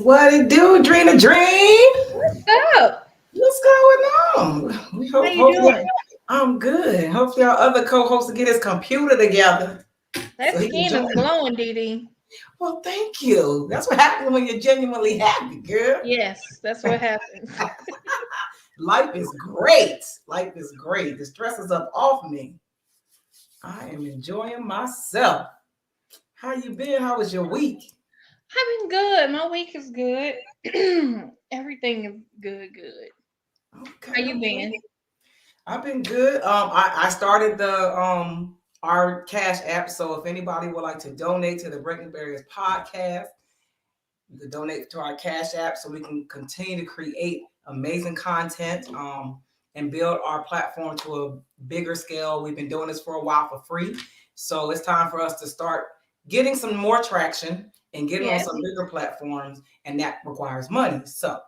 What it do, Drena Dreen? What's up? What's going on? We How hope, you hopefully, doing? I'm good. Hopefully, our other co-host will get his computer together so That he can skin is join. glowing, Dee Dee. Well, thank you. That's what happens when you're genuinely happy, girl. Yes, that's what happens. Life is great. Life is great. The stress is up off me. I am enjoying myself. How you been? How was your week? I've been good. My week is good. Everything is good. How Okay, you okay. been? I've been good. I started the our cash app. So if anybody would like to donate to the Breaking Barriers podcast, you could donate to our cash app so we can continue to create amazing content and build our platform to a bigger scale. We've been doing this for a while for free. So it's time for us to start getting some more traction and getting on Yes. some bigger platforms, and that requires money. So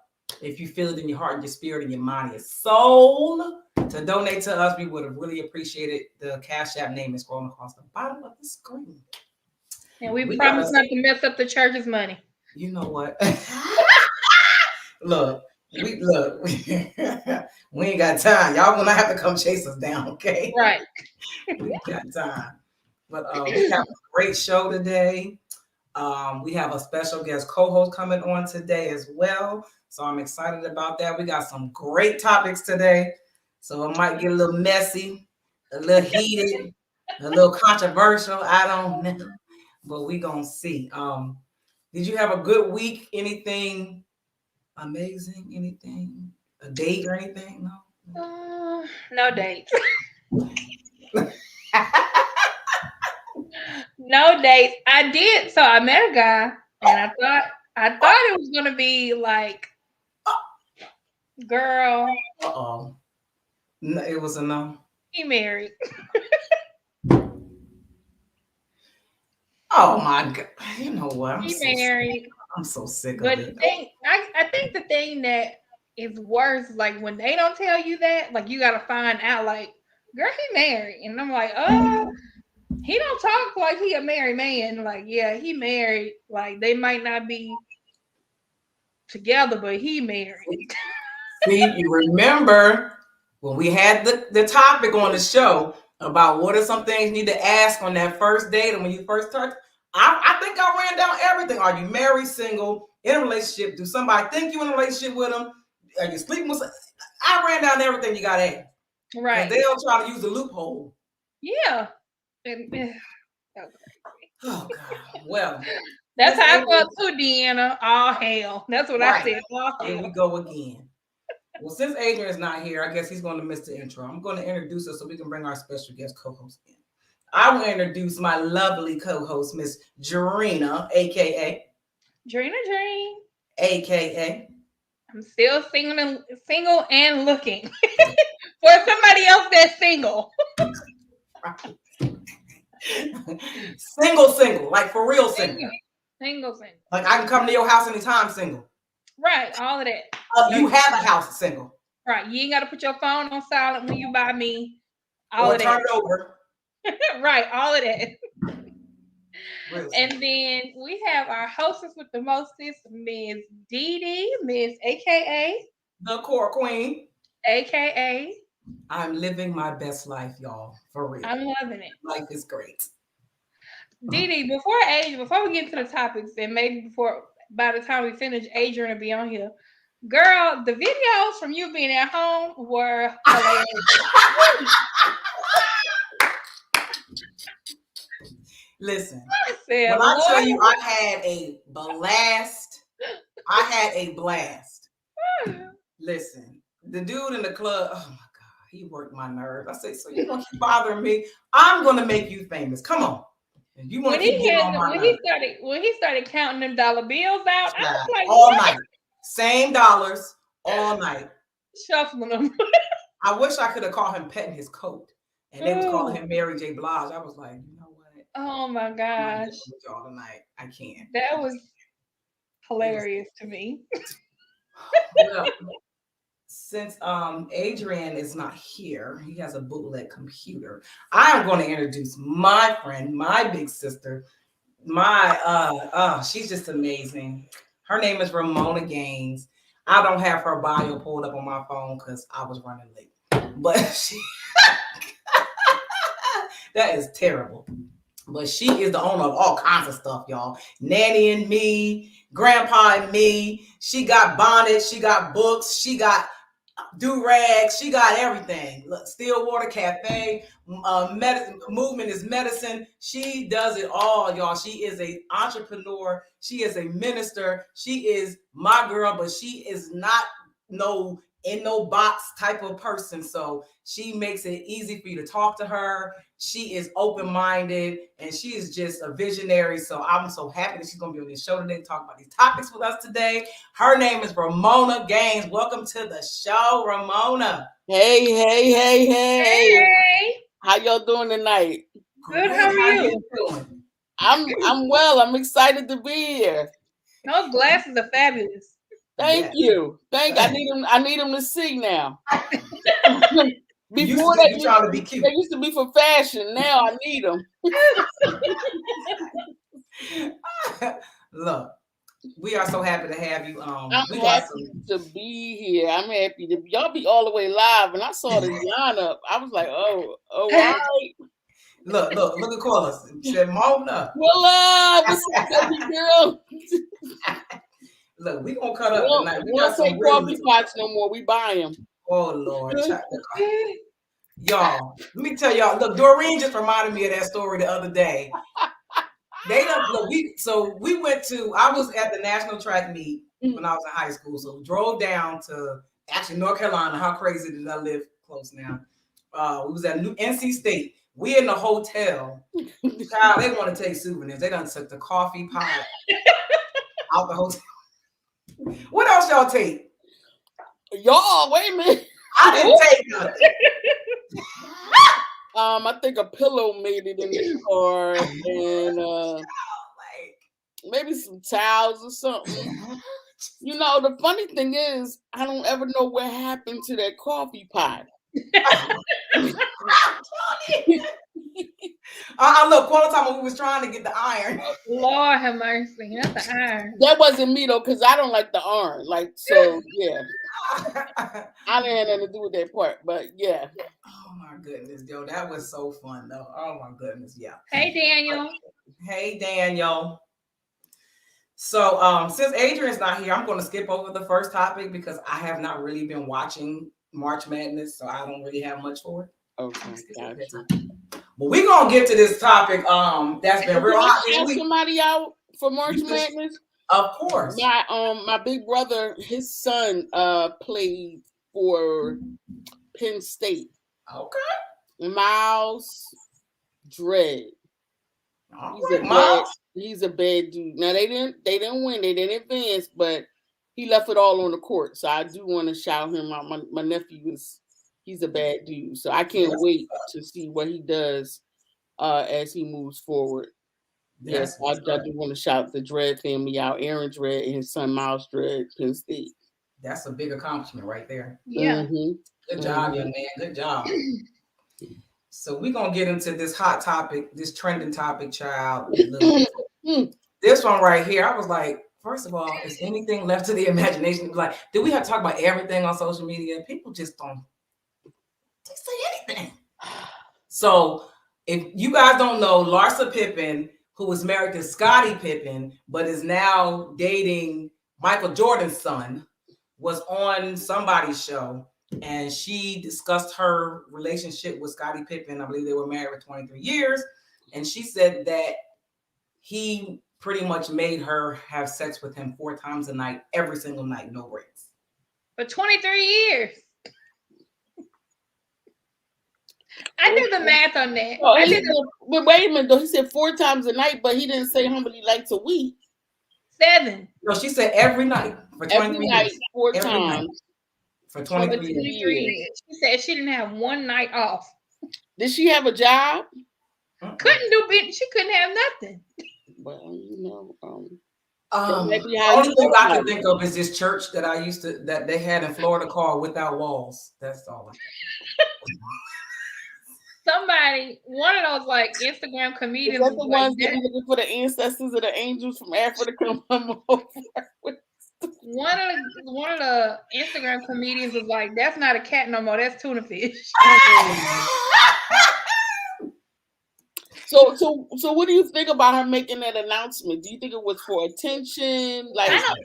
if you feel it in your heart and your spirit and your mind and your soul to donate to us, we would have really appreciated. The Cash App name is scrolling across the bottom of the screen. And we We promise gotta, not to mess up the church's money. you know what? look, look, we ain't got time. Y'all gonna have to come chase us down, okay? Right. We got time. But we have a great show today. We have a special guest co-host coming on today as well. So I'm excited about that. We got some great topics today. So it might get a little messy, a little heated, a little controversial. I don't know. But we gonna see. Did you have a good week? Anything amazing? Anything? A date or anything? No dates. No dates. I did. So I met a guy, and I thought it was gonna be like, girl, Uh-oh. No, it was a no. he married. Oh my God. You know what? He married. I'm so sick of But it. the thing, I think the thing that is worse, like when they don't tell you that, like you gotta find out, like, girl, he married, and I'm like, he don't talk like he a married man. Like, yeah, he married. Like they might not be together, but he married. See, you remember when we had the topic on the show about what are some things you need to ask on that first date and when you first start. I think I ran down everything. Are you married, single, in a relationship? Do somebody think you in a relationship with them? Are you sleeping with? I ran down everything you got to ask. Right. Because they'll try to use the loophole. Yeah. And, Oh God. Well, that's how I felt too, Deanna. All hell. That's what I right. said. All Here hell. we go again. Well, since Adrian is not here, I guess he's going to miss the intro. I'm going to introduce her so we can bring our special guest co-host in. I will introduce my lovely co-host, Miss Drena, aka Dreen. aka. I'm still single and looking for somebody else that's single. Single, like for real single. Single. Like I can come to your house anytime single. Right, all of that. You have a house single. Right, you ain't got to put your phone on silent when you buy me. All Or of turn that. it over. Right, all of that. Real and then we have our hostess with the mostest, Ms. Dee Dee, Ms. AKA. The core queen. AKA. I'm living my best life, y'all. For real. I'm loving it. Life is great. Dee Dee, before we get into the topics, and maybe by the time we finish, Adrian will be on here. Girl, the videos from you being at home were hilarious. Listen, When I tell you I had a blast, Listen, the dude in the club, oh my God, he worked my nerves. I said, so you're going to keep bothering me? I'm going to make you famous. Come on. And you want to keep getting on my nerves. When he started counting them dollar bills out, I was like, all night. Same dollars all night. Shuffling them. I wish I could have called him petting his coat. And they was calling him Mary J. Blige. I was like, you know what? Oh my gosh. With y'all tonight. I can't. That was hilarious to me. Well, since Adrian is not here, he has a bootleg computer. I am going to introduce my friend, my big sister, she's just amazing. Her name is Ramona Gaines. I don't have her bio pulled up on my phone because I was running late. But that is terrible. But she is the owner of all kinds of stuff, y'all. Nanny and Me, Grandpa and Me. She got bonnets, she got books, she got do-rags, she got everything. Look, Stillwater Cafe, movement is medicine. She does it all, y'all. She is an entrepreneur. She is a minister. She is my girl, but she is not in no box type of person. So she makes it easy for you to talk to her. She is open-minded and she is just a visionary. So I'm so happy that she's going to be on this show today to talk about these topics with us today. Her name is Ramona Gaines. Welcome to the show, Ramona. Hey. How y'all doing tonight? Good. How are you doing? I'm well. I'm excited to be here. Those glasses are fabulous. Thank you. I need them to see now. Before they trying to be cute. They used to be for fashion. Now I need them. Look, we are so happy to have you. I'm happy to be here. I'm happy to y'all be all the way live. And I saw the lineup. I was like, oh, all right. Look at Carlos. Said Mona. Well, what's up, girl? Look, we gonna cut up tonight. We don't take coffee pots no more. We buy them. Oh Lord, y'all. Let me tell y'all. Look, Dreen just reminded me of that story the other day. They don't look. We went to. I was at the national track meet when I was in high school. So we drove down to actually North Carolina. How crazy did I live close now? We was at NC State. We in the hotel. Child, they want to take souvenirs. They done took the coffee pot out the hotel. What else y'all take? Y'all, wait a minute. I didn't take nothing. I think a pillow made it in the car, and maybe some towels or something. You know, the funny thing is, I don't ever know what happened to that coffee pot. Look, all the time when we was trying to get the iron. Lord have mercy, not the iron. That wasn't me though, because I don't like the iron. Like, so yeah. I didn't have nothing to do with that part, but yeah. Oh my goodness, yo, that was so fun though. Oh my goodness, yeah. Hey Daniel. Hey Daniel. So since Adrian's not here, I'm going to skip over the first topic because I have not really been watching March Madness, so I don't really have much for it. Okay, gotcha. But we're gonna get to this topic. That's been real hot. Ask somebody out for March Madness. Of course. My big brother, his son, played for Penn State. Okay. Miles Dredd. He's a bad dude. Now they didn't win. They didn't advance, but he left it all on the court. So I do want to shout him out. My nephew he's a bad dude. So I can't wait to see what he does as he moves forward. Yes, I do want to shout the Dredd family out. Aaron Dredd and his son Miles Dredd, Penn State. That's a big accomplishment right there. Yeah. Mm-hmm. Good job, young man. Good job. So we're going to get into this hot topic, this trending topic, child. This one right here, I was like, first of all, is anything left to the imagination? Like, do we have to talk about everything on social media? People just don't say anything. So if you guys don't know, Larsa Pippen, who was married to Scottie Pippen, but is now dating Michael Jordan's son, was on somebody's show. And she discussed her relationship with Scottie Pippen. I believe they were married for 23 years. And she said that he pretty much made her have sex with him 4 times a night, every single night, no breaks. For 23 years. I did the math on that. But wait a minute, though. He said 4 times a night, but he didn't say how many nights a week. 7. No, she said every night for 23 years. 4 times. Night. For 23 years. She said she didn't have one night off. Did she have a job? She couldn't have nothing. Well, you know, the only thing I can think of is this church that they had in Florida called Without Walls. That's all. One of those like Instagram comedians. Is that the ones that are looking for the ancestors of the angels from Africa come over? one of the Instagram comedians was like, "That's not a cat no more. That's tuna fish." So what do you think about her making that announcement? Do you think it was for attention? Like, I know.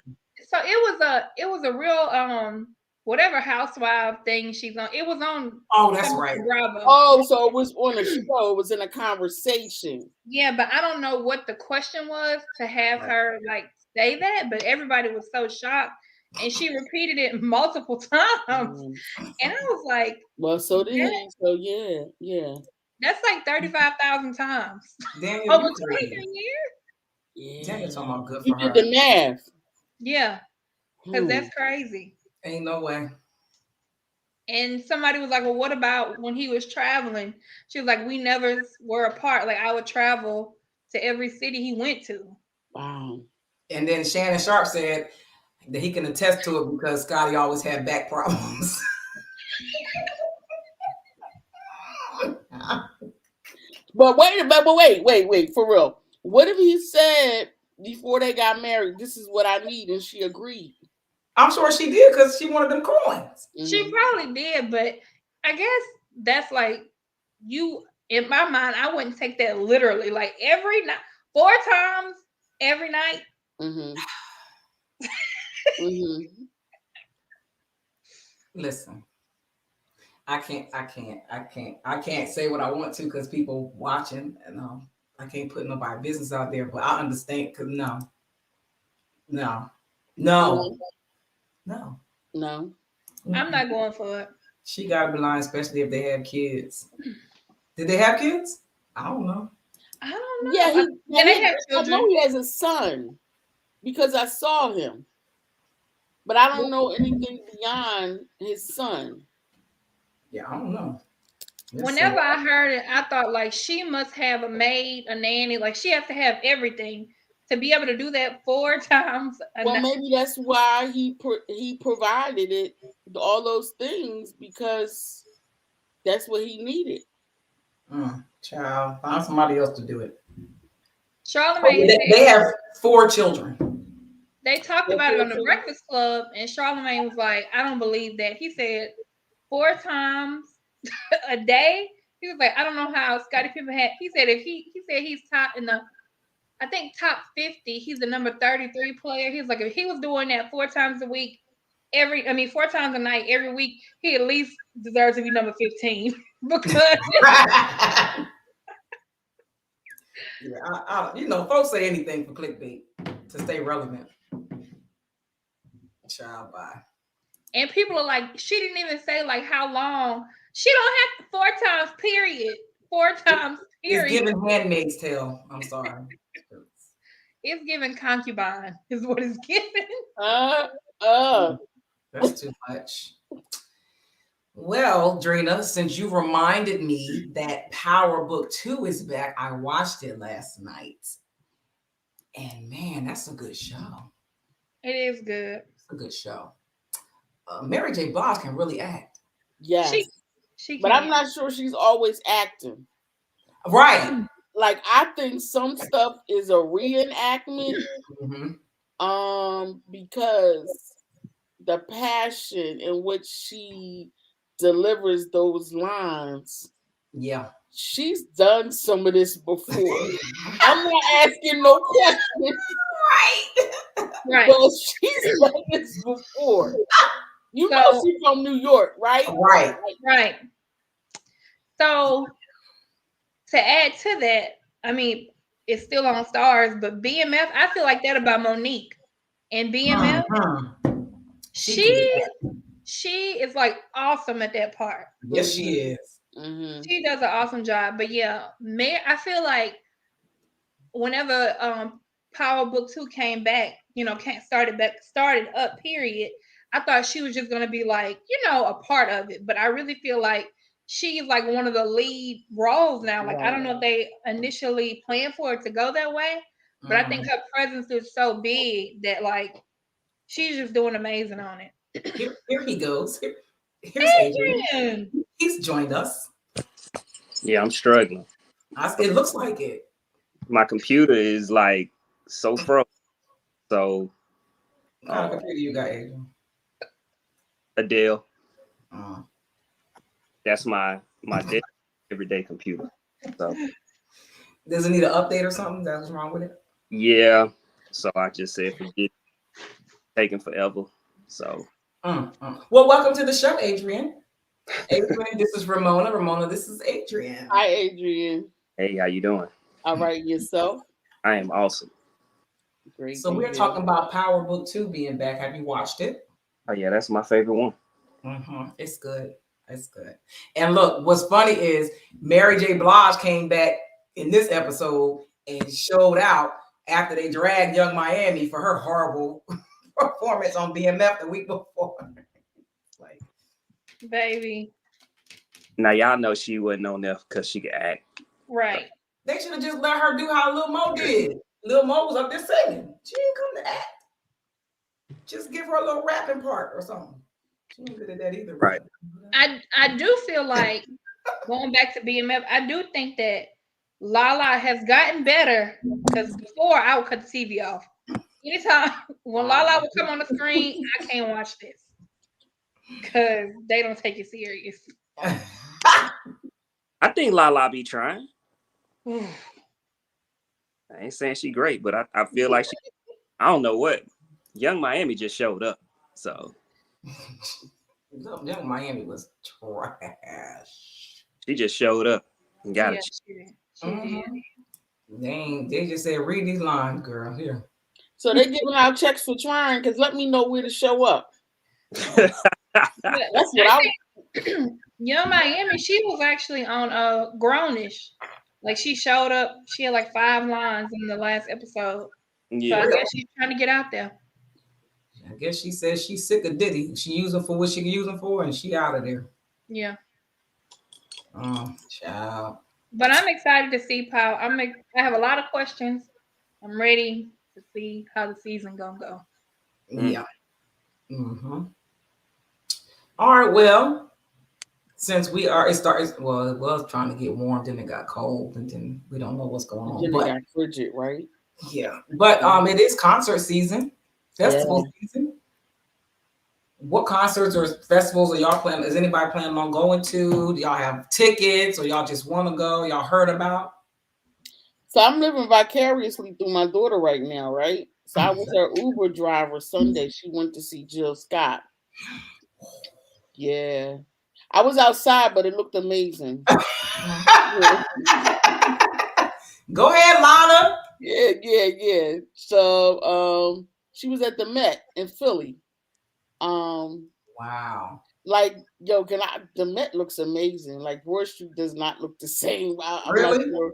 So it was a real whatever housewife thing she's on. It was on. Oh, that's right. Bravo. Oh, so it was on a show. It was in a conversation. Yeah, but I don't know what the question was to have her like say that. But everybody was so shocked, and she repeated it multiple times. And I was like, "Well, so did he." So yeah. That's like 35,000 times. Daniel, Over you 23 years. Yeah. Daniel's talking about good for You her. did the math. Yeah, because that's crazy. Ain't no way. And somebody was like, well, what about when he was traveling? She was like, we never were apart. Like, I would travel to every city he went to. Wow. And then Shannon Sharp said that he can attest to it because Scotty always had back problems. But wait, for real. What if he said before they got married, this is what I need, and she agreed? I'm sure she did because she wanted them coins. She probably did, but I guess that's like you, in my mind, I wouldn't take that literally. Like every night, 4 times every night. Listen, I can't say what I want to because people watching, and I can't put nobody business out there. But I understand because no. I'm not going for it. She gotta be lying, especially if they have kids. Did they have kids? I don't know. Yeah, they have children. I know he has a son because I saw him, but I don't know anything beyond his son. Yeah, I don't know. Whenever I heard it, I thought like she must have a maid, a nanny, like she has to have everything to be able to do that 4 times. Well, maybe that's why he provided it, all those things, because that's what he needed. Child, find somebody else to do it. Charlamagne, they have 4 children. They talked about it on the Breakfast Club, and Charlamagne was like, I don't believe that. He said 4 times a day. He was like, I don't know how Scottie Pippen had. He said he said he's top in the, I think top 50. He's the number 33 player. He was like, if he was doing that 4 times a week, 4 times a night every week, he at least deserves to be number 15 because. Yeah, folks say anything for clickbait to stay relevant. Child, bye. And people are like, she didn't even say like how long. She don't have 4 times, period. 4 times, period. It's giving Handmaid's Tale. I'm sorry. It's giving concubine is what it's giving. That's too much. Well, Drena, since you reminded me that Power Book 2 is back, I watched it last night. And man, that's a good show. It is good. It's a good show. Mary J. Blige can really act. Yes. She but I'm not sure she's always acting. Right. Like, I think some stuff is a reenactment. Because the passion in which she delivers those lines. Yeah. She's done some of this before. I'm not asking no questions. Right. But she's done this before. You know she's from New York, right? Right. So to add to that, I mean, it's still on Stars, but BMF, I feel like that about Monique. And BMF, she is like awesome at that part. Yes, she is. She does an awesome job. But yeah, I feel like whenever Power Book 2 came back, started up, period, I thought she was just gonna be like, a part of it. But I really feel like she's like one of the lead roles now. Like, I don't know if they initially planned for it to go that way, but I think her presence is so big that like she's just doing amazing on it. Here he goes. Here's Adrian. He's joined us. Yeah, I'm struggling. It looks like it. My computer is like so frozen. So What kind of computer you got, Adrian? Adele. Uh, That's my daily, everyday computer. So does it need an update or something? That's what's wrong with it? yeah. So I just said forget taking forever. So Well, welcome to the show, Adrian. Adrian, this is Ramona. Ramona, this is Adrian. Hi, Adrian. hey, how you doing? All right, yourself? I am awesome. Great. So we're talking about Power Book 2 being back. Have you watched it? Oh yeah, that's my favorite one. It's good. It's good. And look, what's funny is Mary J. Blige came back in this episode and showed out after they dragged Young Miami for her horrible performance on BMF the week before. Like, Baby. Now y'all know she wasn't on there because she could act. Right. they should have just let her do how Lil Mo did. Lil Mo was up there singing. She didn't come to act. Just give her a little rapping part or something. She ain't good at that either. Right. I do feel like going back to BMF, I do think that Lala has gotten better because before I would cut the TV off. Anytime when Lala would come on the screen, I can't watch this because they don't take it serious. I think Lala be trying. I ain't saying she great, but I feel like I don't know what. Young Miami just showed up. So Young Miami was trash. she just showed up and got it. She did. They just said, read these lines, girl. Here. So they're giving out checks for trying, because let me know where to show up. That's what I Young Miami, she was actually on Grownish. Like she showed up, she had like 5 lines in the last episode. Yeah. So I guess she's trying to get out there. I guess she says she's sick of Diddy. She use him for what she can use him for, and she out of there. Yeah. Child. But I'm excited to see Power. I have a lot of questions. I'm ready to see how the season gonna go. Yeah. All right. Well, since it was trying to get warm, then it got cold, and then we don't know what's going on. Then they got frigid, right? Yeah. But it is concert season, festival season. What concerts or festivals are y'all planning? Is anybody planning on going to? Do y'all have tickets, or y'all just want to go? Y'all heard about? So I'm living vicariously through my daughter right now, right? So I was her Uber driver Sunday. She went to see Jill Scott. Yeah. I was outside, but it looked amazing. Go ahead, Lana. Yeah. So she was at the Met in Philly. Wow. Like, the Met looks amazing. Like, Broad Street does not look the same. I'm Really? not sure.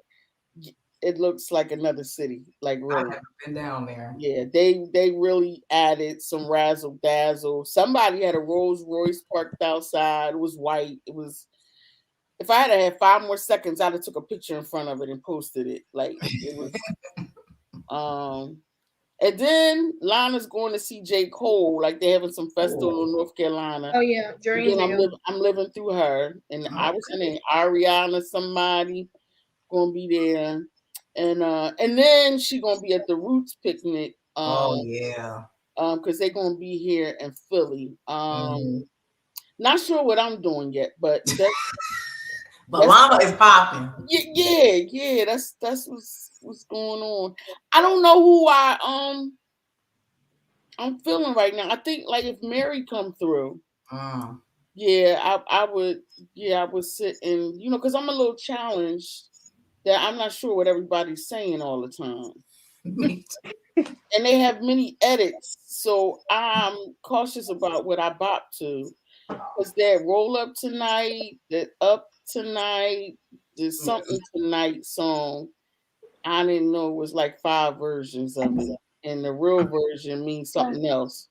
It looks like another city. Like, really. I've never been down there. Yeah, they really added some razzle dazzle. Somebody had a Rolls Royce parked outside. It was white. It was. If I had 5 more seconds, I'd have took a picture in front of it and posted it. Like, it was. And then Lana's going to see J. Cole. Like, they're having some festival in North Carolina. Oh yeah, Dreen. I'm living through her, and I was saying Ariana, somebody gonna be there, and then she gonna be at the Roots picnic. Because they're gonna be here in Philly. Not sure what I'm doing yet, but but Lana is popping. Yeah. That's what's going on. I don't know who I'm feeling right now. I think like if Mary come through, I would sit and because I'm a little challenged that I'm not sure what everybody's saying all the time. And they have many edits, so I'm cautious about what I bop to. Was that Roll Up Tonight, that Up Tonight, there's Something Tonight song. I didn't know it was like 5 versions of it. And the real version means something else.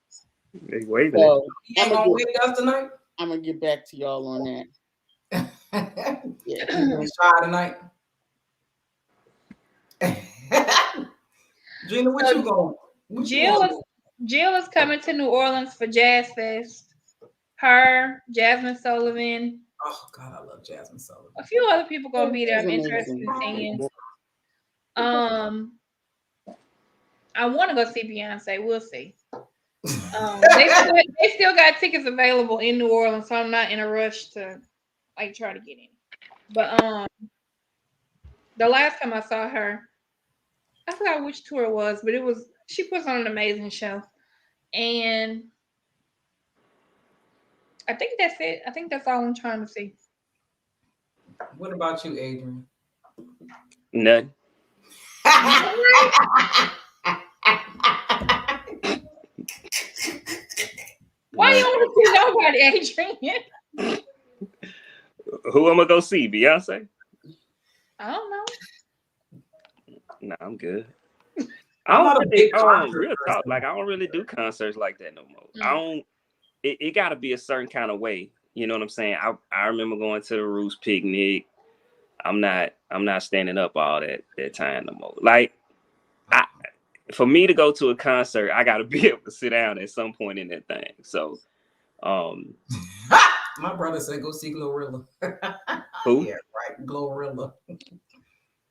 They waving so, it. You gonna wake us tonight? I'm gonna get back to y'all on that. Yeah, you gonna try tonight. Drena, what you going? Jill is coming to New Orleans for Jazz Fest. Her, Jasmine Sullivan. Oh God, I love Jasmine Sullivan. A few other people gonna be there. I'm interested in seeing. I want to go see Beyonce. We'll see. They still got tickets available in New Orleans, so I'm not in a rush to like try to get in. But the last time I saw her, I forgot which tour it was, but she puts on an amazing show. And I think that's it. I think that's all I'm trying to see. What about you, Adrian? Nothing. Why you don't want to see nobody, Adrian? Who am I go see? Beyonce? I don't know. Nah, I'm good. I'm not a big real talk. Like I don't really do concerts like that no more. I don't. It got to be a certain kind of way. You know what I'm saying? I remember going to the Roots picnic. I'm not standing up all that time no more. Like for me to go to a concert, I got to be able to sit down at some point in that thing. So, my brother said go see Glorilla. Who? Yeah, right, Glorilla.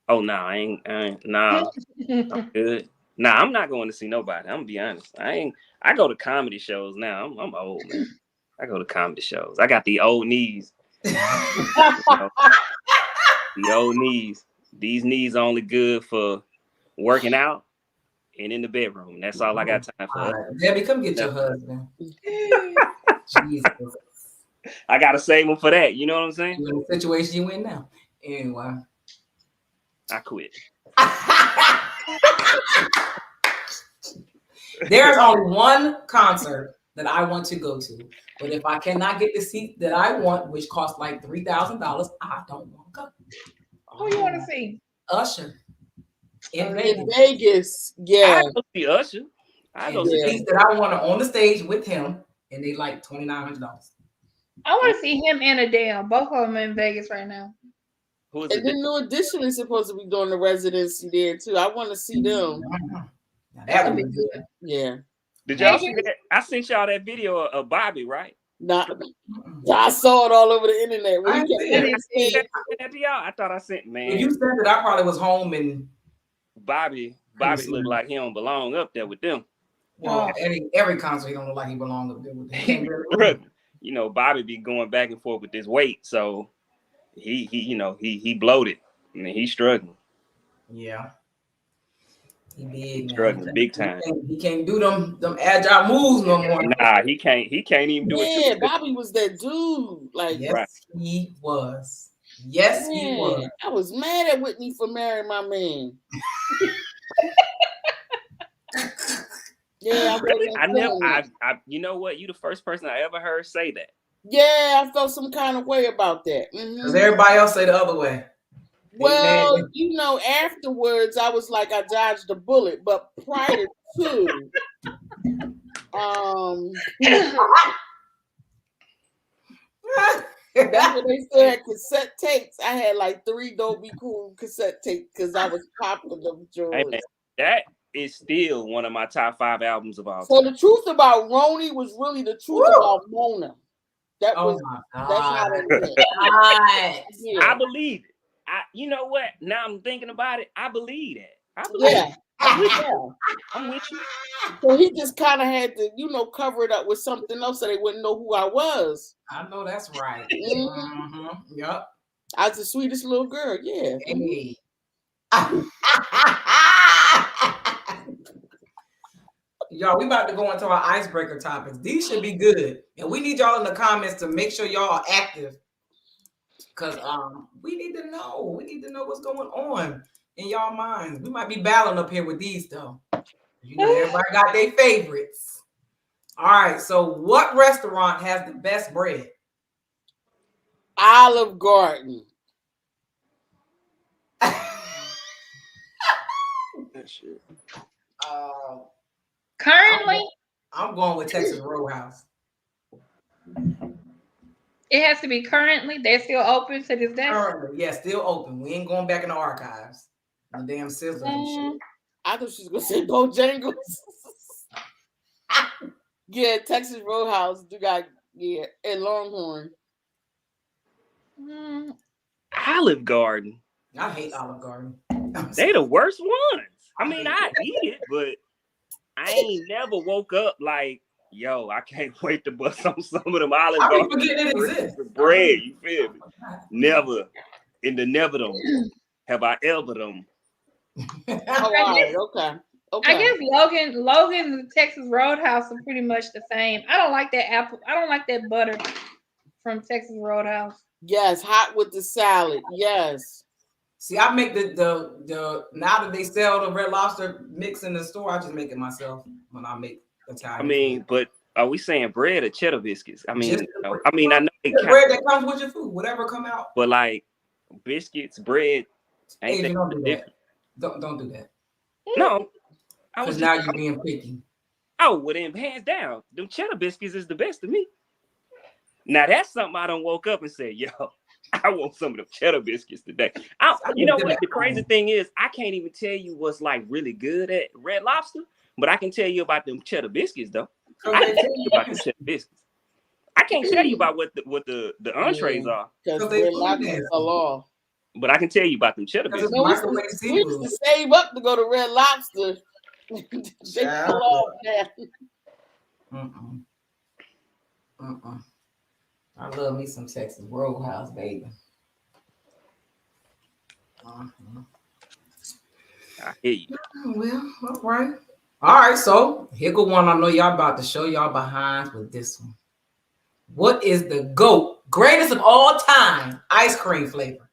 Oh no, I ain't nah. I'm good. Nah, I'm not going to see nobody. I'm gonna be honest. I go to comedy shows now. I'm old, man. I go to comedy shows. I got the old knees. The old knees. These knees are only good for working out and in the bedroom. That's all I got time for. Right. Debbie, come get your husband. Jesus. I gotta save him for that. You know what I'm saying? You're in the situation you in now. Anyway. I quit. There's only one concert that I want to go to, but if I cannot get the seat that I want, which costs like $3,000, I don't want to go. Who you want to see? Usher in Vegas. Yeah. I go see Usher. I go see seats that I want to on the stage with him, and they like $2,900. I want to see him and Adele. Both of them in Vegas right now. Who is and then New Edition is supposed to be doing the residency there too. I want to see them. That would be good. Yeah. Did y'all see that? I sent y'all that video of Bobby, right? Nah, I saw it all over the internet. I didn't see it. I thought I sent, man. When you said that, I probably was home and Bobby looked like he don't belong up there with them. Well, every concert he don't look like he belongs up there with them. You know, Bobby be going back and forth with this weight, so he bloated. I mean, he's struggling. Yeah. He big, struggling big time. He can't do them agile moves no more. Nah, he can't even do it. Yeah, Bobby was that dude. Like, yes, he was. Yes, he was. I was mad at Whitney for marrying my man. Yeah, I you know what? You the first person I ever heard say that. Yeah, I felt some kind of way about that. Because everybody else say the other way. Well, you know, afterwards I was like, I dodged a bullet, but prior to that's what they said, cassette tapes. I had like 3 Don't Be Cool cassette tapes because I was popping them joints. Hey, that is still one of my top 5 albums of all time. So the truth about Roni was really the truth about Mona. That was that's how it went. I believe it. You know what? Now I'm thinking about it. I believe that. I believe it. I'm with you. So he just kind of had to, cover it up with something else so they wouldn't know who I was. I know that's right. Yep. I was the sweetest little girl. Yeah. Hey. Y'all, we about to go into our icebreaker topics. These should be good. And we need y'all in the comments to make sure y'all are active. Because we need to know. We need to know what's going on in y'all minds. We might be battling up here with these, though. Everybody got their favorites. All right. So what restaurant has the best bread? Olive Garden. That shit. Currently, I'm going with Texas Roadhouse. It has to be currently. They're still open to this day. Currently, yeah, still open. We ain't going back in the archives. The damn Sizzler and shit. I thought she was gonna say Bojangles. Yeah, Texas Roadhouse. You got and Longhorn. Olive Garden. I hate Olive Garden. They the worst ones. I mean, I eat it, but I ain't never woke up like Yo, I can't wait to bust on some of them Olive I be Garden forgetting it exists. bread. You feel me? Never in the never them have I ever them. Oh, all right, okay. I guess Logan and the Texas Roadhouse are pretty much the same. I don't like that apple. I don't like that butter from Texas Roadhouse. Yes, hot with the salad. Yes. See, I make the now that they sell the Red Lobster mix in the store, I just make it myself when I make Italian. I mean, but are we saying bread or cheddar biscuits? I mean, Just I know they the bread that comes with your food, whatever come out. but like biscuits, bread, ain't Adrian, don't do different? that. Don't do that. No, I was Because now you're being picky. Oh, well then, hands down, them cheddar biscuits is the best to me. Now that's something I done woke up and said, yo, I want some of them cheddar biscuits today. You know what? The crazy thing is, I can't even tell you what's like really good at Red Lobster, but I can tell you about them cheddar biscuits though. I can tell you about the cheddar biscuits. I can't tell you about what the entrees are. Because Red Lobster fell off. But I can tell you about them cheddar biscuits. We used to save up to go to Red Lobster. They fell off now. I love me some Texas Roadhouse, baby. I hear you. Well, all right. All right, so here go one I know y'all about to show y'all behind with this one. What is the GOAT, greatest of all time, ice cream flavor?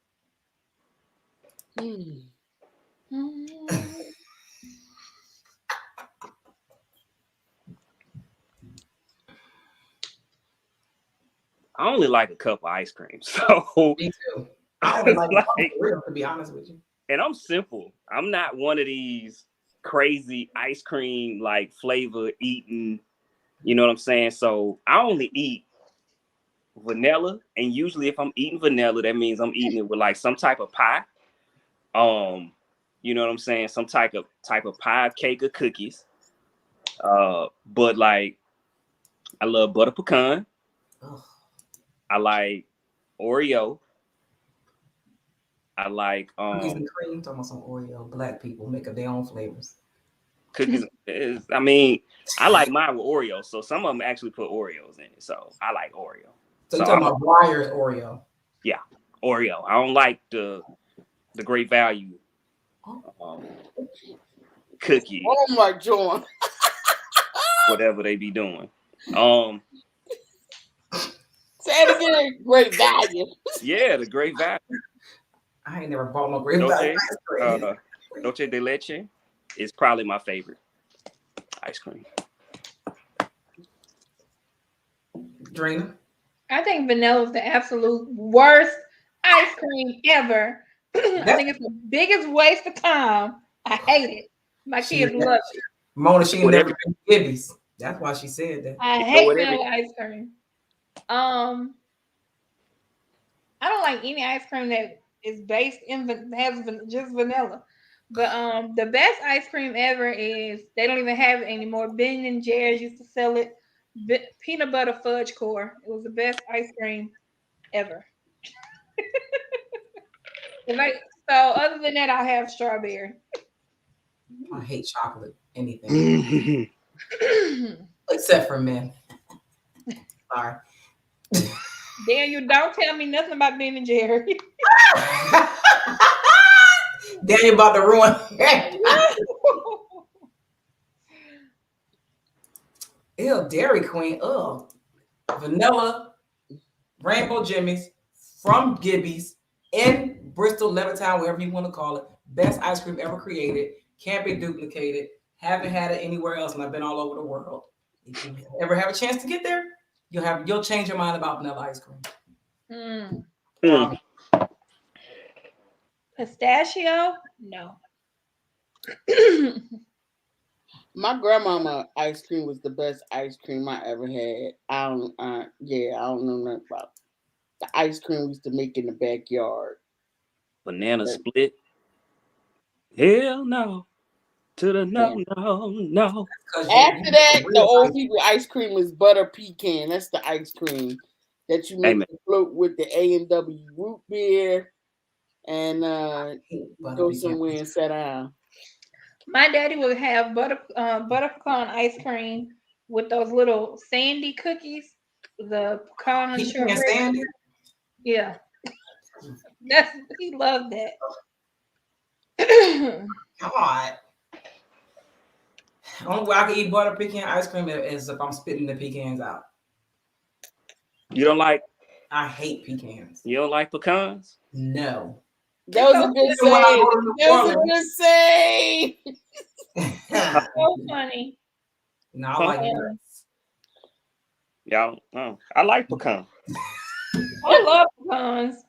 I only like a cup of ice cream, so me too. I only like real, to be honest with you. And I'm simple. I'm not one of these crazy ice cream like flavor eating. You know what I'm saying? So I only eat vanilla, and usually if I'm eating vanilla, that means I'm eating it with like some type of pie. You know what I'm saying? Some type of pie, cake, or cookies. But like, I love butter pecan. I like Oreo. I like cookies and cream. Talking about some Oreo. Black people make up their own flavors. Cookies. I mean, I like mine with Oreo. So some of them actually put Oreos in it. So I like Oreo. So you're talking about Breyer's Oreo? Yeah, Oreo. I don't like the Great Value cookie. Oh my God. Whatever they be doing. Say it again. Great Value. Yeah, the Great Value. I ain't never bought no Great Value ice cream. Dulce de leche is probably my favorite ice cream. Drena? I think vanilla is the absolute worst ice cream ever. I think it's the biggest waste of time. I hate it. My kids love it. Mona, she ain't never been Gibby's. That's why she said that. I hate vanilla ice cream. I don't like any ice cream that is based in has just vanilla. But the best ice cream ever is they don't even have it anymore. Ben and Jerry's used to sell it. Peanut butter fudge core. It was the best ice cream ever. So other than that, I'll have strawberry. I hate chocolate. Anything. Except for men. Sorry. Daniel, don't tell me nothing about Ben and Jerry. Daniel about to ruin. Ew, Dairy Queen. Ugh. Vanilla, Rainbow Jimmy's from Gibby's in Bristol, Levittown, wherever you want to call it. Best ice cream ever created. Can't be duplicated. Haven't had it anywhere else, and I've been all over the world. If you ever have a chance to get there, you'll change your mind about vanilla ice cream. Pistachio? No. My grandmama ice cream was the best ice cream I ever had. I don't know nothing about the ice cream we used to make in the backyard. Banana split. Hell no. To the no. After that, the old people ice cream is butter pecan. That's the ice cream that you make float with the A&W root beer and go somewhere and sit down. My daddy would have butter pecan ice cream with those little sandy cookies, the pecan Pecan shortbread. sandy. Yeah, he loved that. God. Only way I can eat butter pecan ice cream is if I'm spitting the pecans out. You don't like I hate pecans. pecans? No. That was a good Even when I say. go to New That was a Orleans. good say. So funny. No, I like Yeah. nuts. Y'all, I like pecan. I love pecans.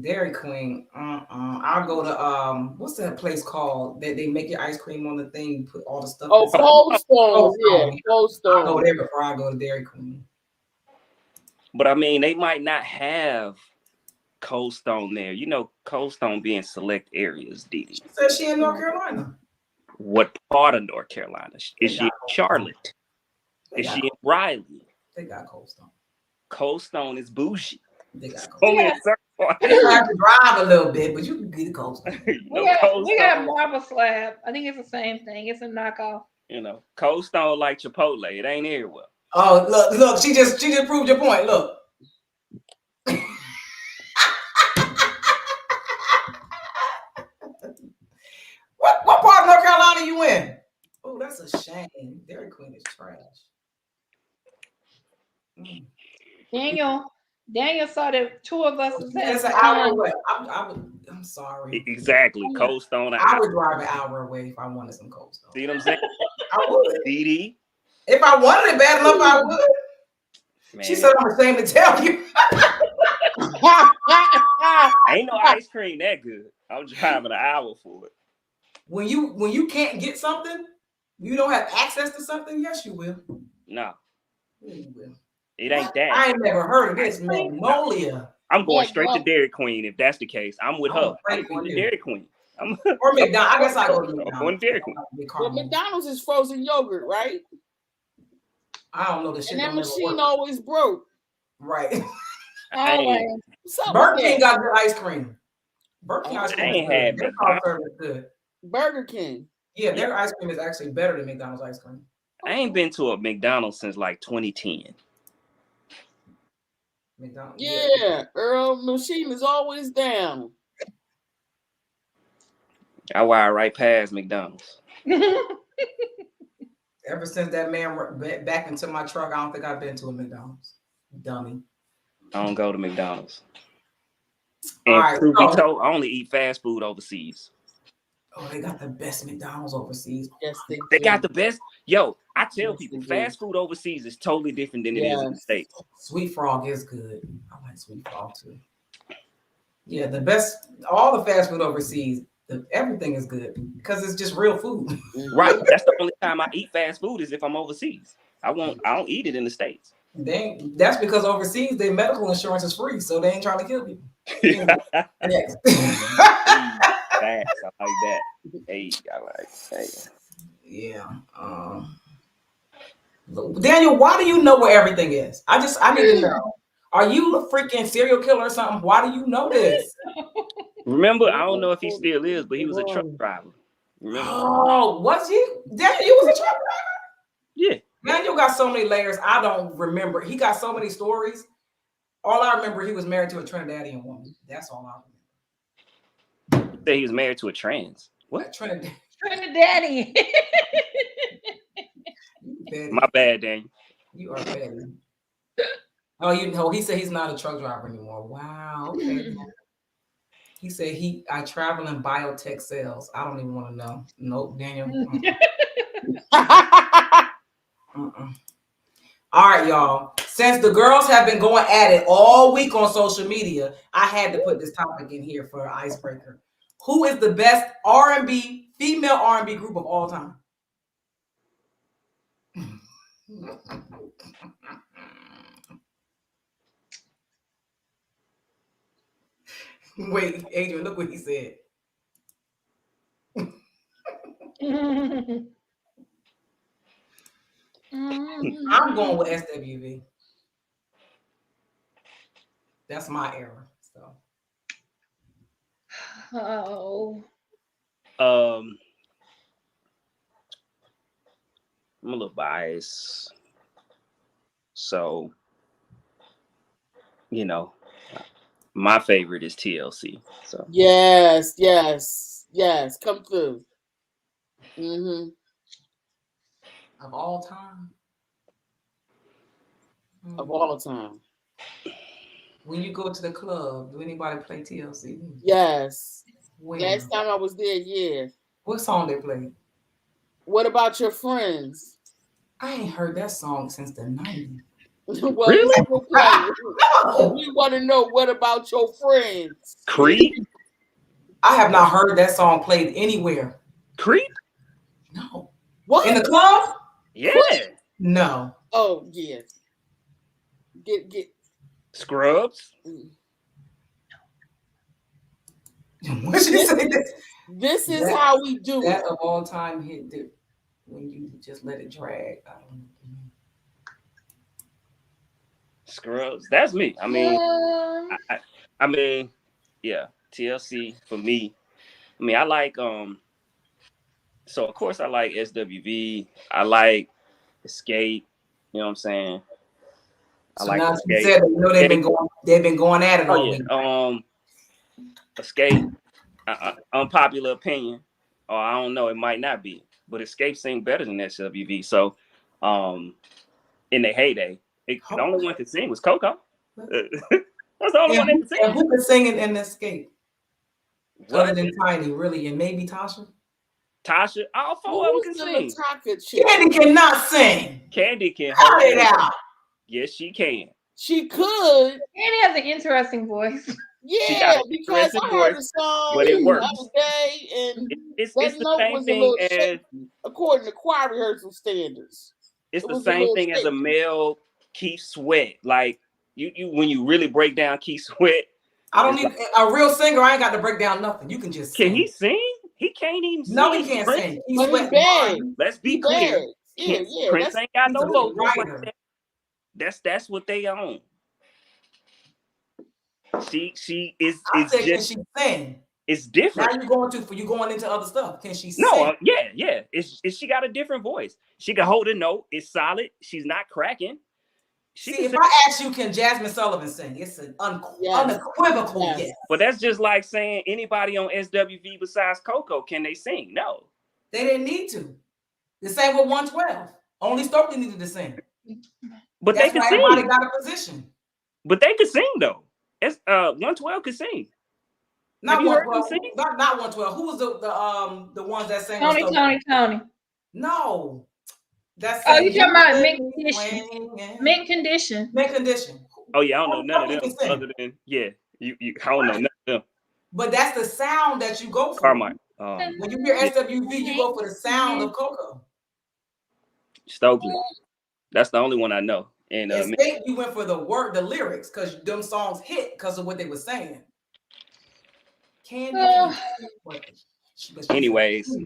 Dairy Queen. I'll go to what's that place called? They make your ice cream on the thing, you put all the stuff Oh, inside. Cold Stone. Cold Yeah, Stone. Cold I'll go Stone. there before I go to Dairy Queen. But I mean, they might not have Cold Stone there. You know, Cold Stone be in select areas, Didi. She said she in North Carolina. What part of North Carolina? Is she in got Charlotte? Is she in Raleigh? They got Cold Stone. Cold Stone is bougie. They got Cold Only Yeah. a certain part. You have to drive a little bit, but you can get a Cold Stone. We got Marble Slab. I think it's the same thing. It's a knockoff. You know, Cold Stone like Chipotle. It ain't everywhere. Oh, look, she just proved your point. Look. What part of North Carolina you in? Oh, that's a shame. Dairy Queen is trash. Daniel saw that two of us was It's an having hour fun. away. I'm sorry. Exactly. Cold Stone. I would drive an hour away if I wanted some Cold Stone. See what I'm saying? I would. Didi. If I wanted it bad enough, I would. Man, She said I'm ashamed to tell you. ain't no ice cream that good. I'm driving an hour for it. When you can't get something, you don't have access to something, yes, you will. No. Yeah, you will. It ain't that. I ain't never heard of this Magnolia. I'm going straight to Dairy Queen if that's the case. I'm with her. I'm I'm going to Dairy Queen. Or McDonald's. I guess I go to I'm McDonald's. going to Dairy Queen. Well, McDonald's is frozen yogurt, right? I don't know the shit. And that machine always broke. Right. Always. Burger King got good ice cream. Burger King ice I cream ain't is had good. Their car service is good. Burger King. Yeah, their ice cream is actually better than McDonald's ice cream. I ain't been to a McDonald's since like 2010. McDonald's. Yeah, Earl, machine is always down. I wire right past McDonald's. Ever since that man back into my truck, I don't think I've been to a McDonald's. Dummy. I don't go to McDonald's. And All right, truth be told, I only eat fast food overseas. Oh, they got the best McDonald's overseas. Yes, they got the best. Yo, I tell people, fast food overseas is totally different than it is in the States. Sweet Frog is good. I like Sweet Frog too. Yeah, the best. All the fast food overseas, everything is good because it's just real food. Right. That's the only time I eat fast food is if I'm overseas. I don't eat it in the States. That's because overseas their medical insurance is free, so they ain't trying to kill people. Next. Facts. I like that. Hey, I like. Hey. Yeah. Daniel, why do you know where everything is? I need to know. Are you a freaking serial killer or something? Why do you know this? Remember, I don't know if he still is, but he was a truck driver. Remember? Oh, was he? Daniel, you was a truck driver? Yeah. Daniel got so many layers. I don't remember. He got so many stories. All I remember, he was married to a Trinidadian woman. That's all I remember. He said he was married to a trans. What? Trinidadian. My bad, Daniel. You are petty. Oh, you know, he said he's not a truck driver anymore. Wow. Okay. He said I travel in biotech sales. I don't even want to know. Nope, Daniel. All right, y'all. Since the girls have been going at it all week on social media, I had to put this topic in here for an icebreaker. Who is the best R&B, female R&B group of all time? Wait, Adrian, look what he said. I'm going with SWV. That's my era. So. Oh. I'm a little biased, so you know, my favorite is TLC. So Yes. Come through. Of all time. Of all time. When you go to the club, do anybody play TLC? Yes. When? Last time I was there, yeah. What song they play? What about your friends? I ain't heard that song since the 90s. Well, Really? it's still playing. We want to know what about your friends? Creed? I have not heard that song played anywhere. Creed? No. What? In the club? Yeah. No. Oh, yeah. Get Scrubs? What she say? This is That- how we do That it. of all time hit when you just let it drag. I don't know. Scrubs? That's me. I mean, I mean, yeah, TLC for me. I mean, I like so of course I like SWV. I like Escape. You know what I'm saying? I So like now you Escape. said they've been going at it all week. Escape. Unpopular opinion, or I don't know, it might not be, but Escape sing better than SWV. So, in their heyday, the only one could sing was Coco. That's the only one that could sing. And who could sing in Escape? What? Other than Tiny, really, and maybe Tasha. Tasha, all four of them can sing. Candy cannot sing. Candy can hold it out. Yes, she can. She could. Candy has an interesting voice. Yeah, because I heard a song but it works. the other day, and it's that the note same was a thing little as shaky, according to choir rehearsal standards. It's the same thing as a male Keith Sweat. Like you when you really break down Keith Sweat. I don't need a real singer. I ain't got to break down nothing. You can just sing. Can he sing? He can't even sing. No, he can't sing. He's bad. Let's be clear. Yeah. Prince ain't got no vocals like that. That's what they own. She is. I said, can she sing? It's different. Now you're going into other stuff. Can she sing? No, yeah. She got a different voice. She can hold a note. It's solid. She's not cracking. If I ask you, can Jasmine Sullivan sing? It's an unequivocal yes. But that's just like saying anybody on SWV besides Coco, can they sing? No. They didn't need to. The same with 112. Only Stokely needed to sing. But that's they could why sing. Everybody got a position. But they could sing though. 112 could sing. Not 112. Not 112. Who was the ones that sang? Tony. No. That's you talking about Mint Condition. Mint Condition. Oh yeah, I don't know none of them other than I don't know none of them. But that's the sound that you go for. Carmine. When you hear SWV, you go for the sound of Coco. Stokely. That's the only one I know. And Escape, you went for the lyrics, because them songs hit because of what they were saying. Anyways.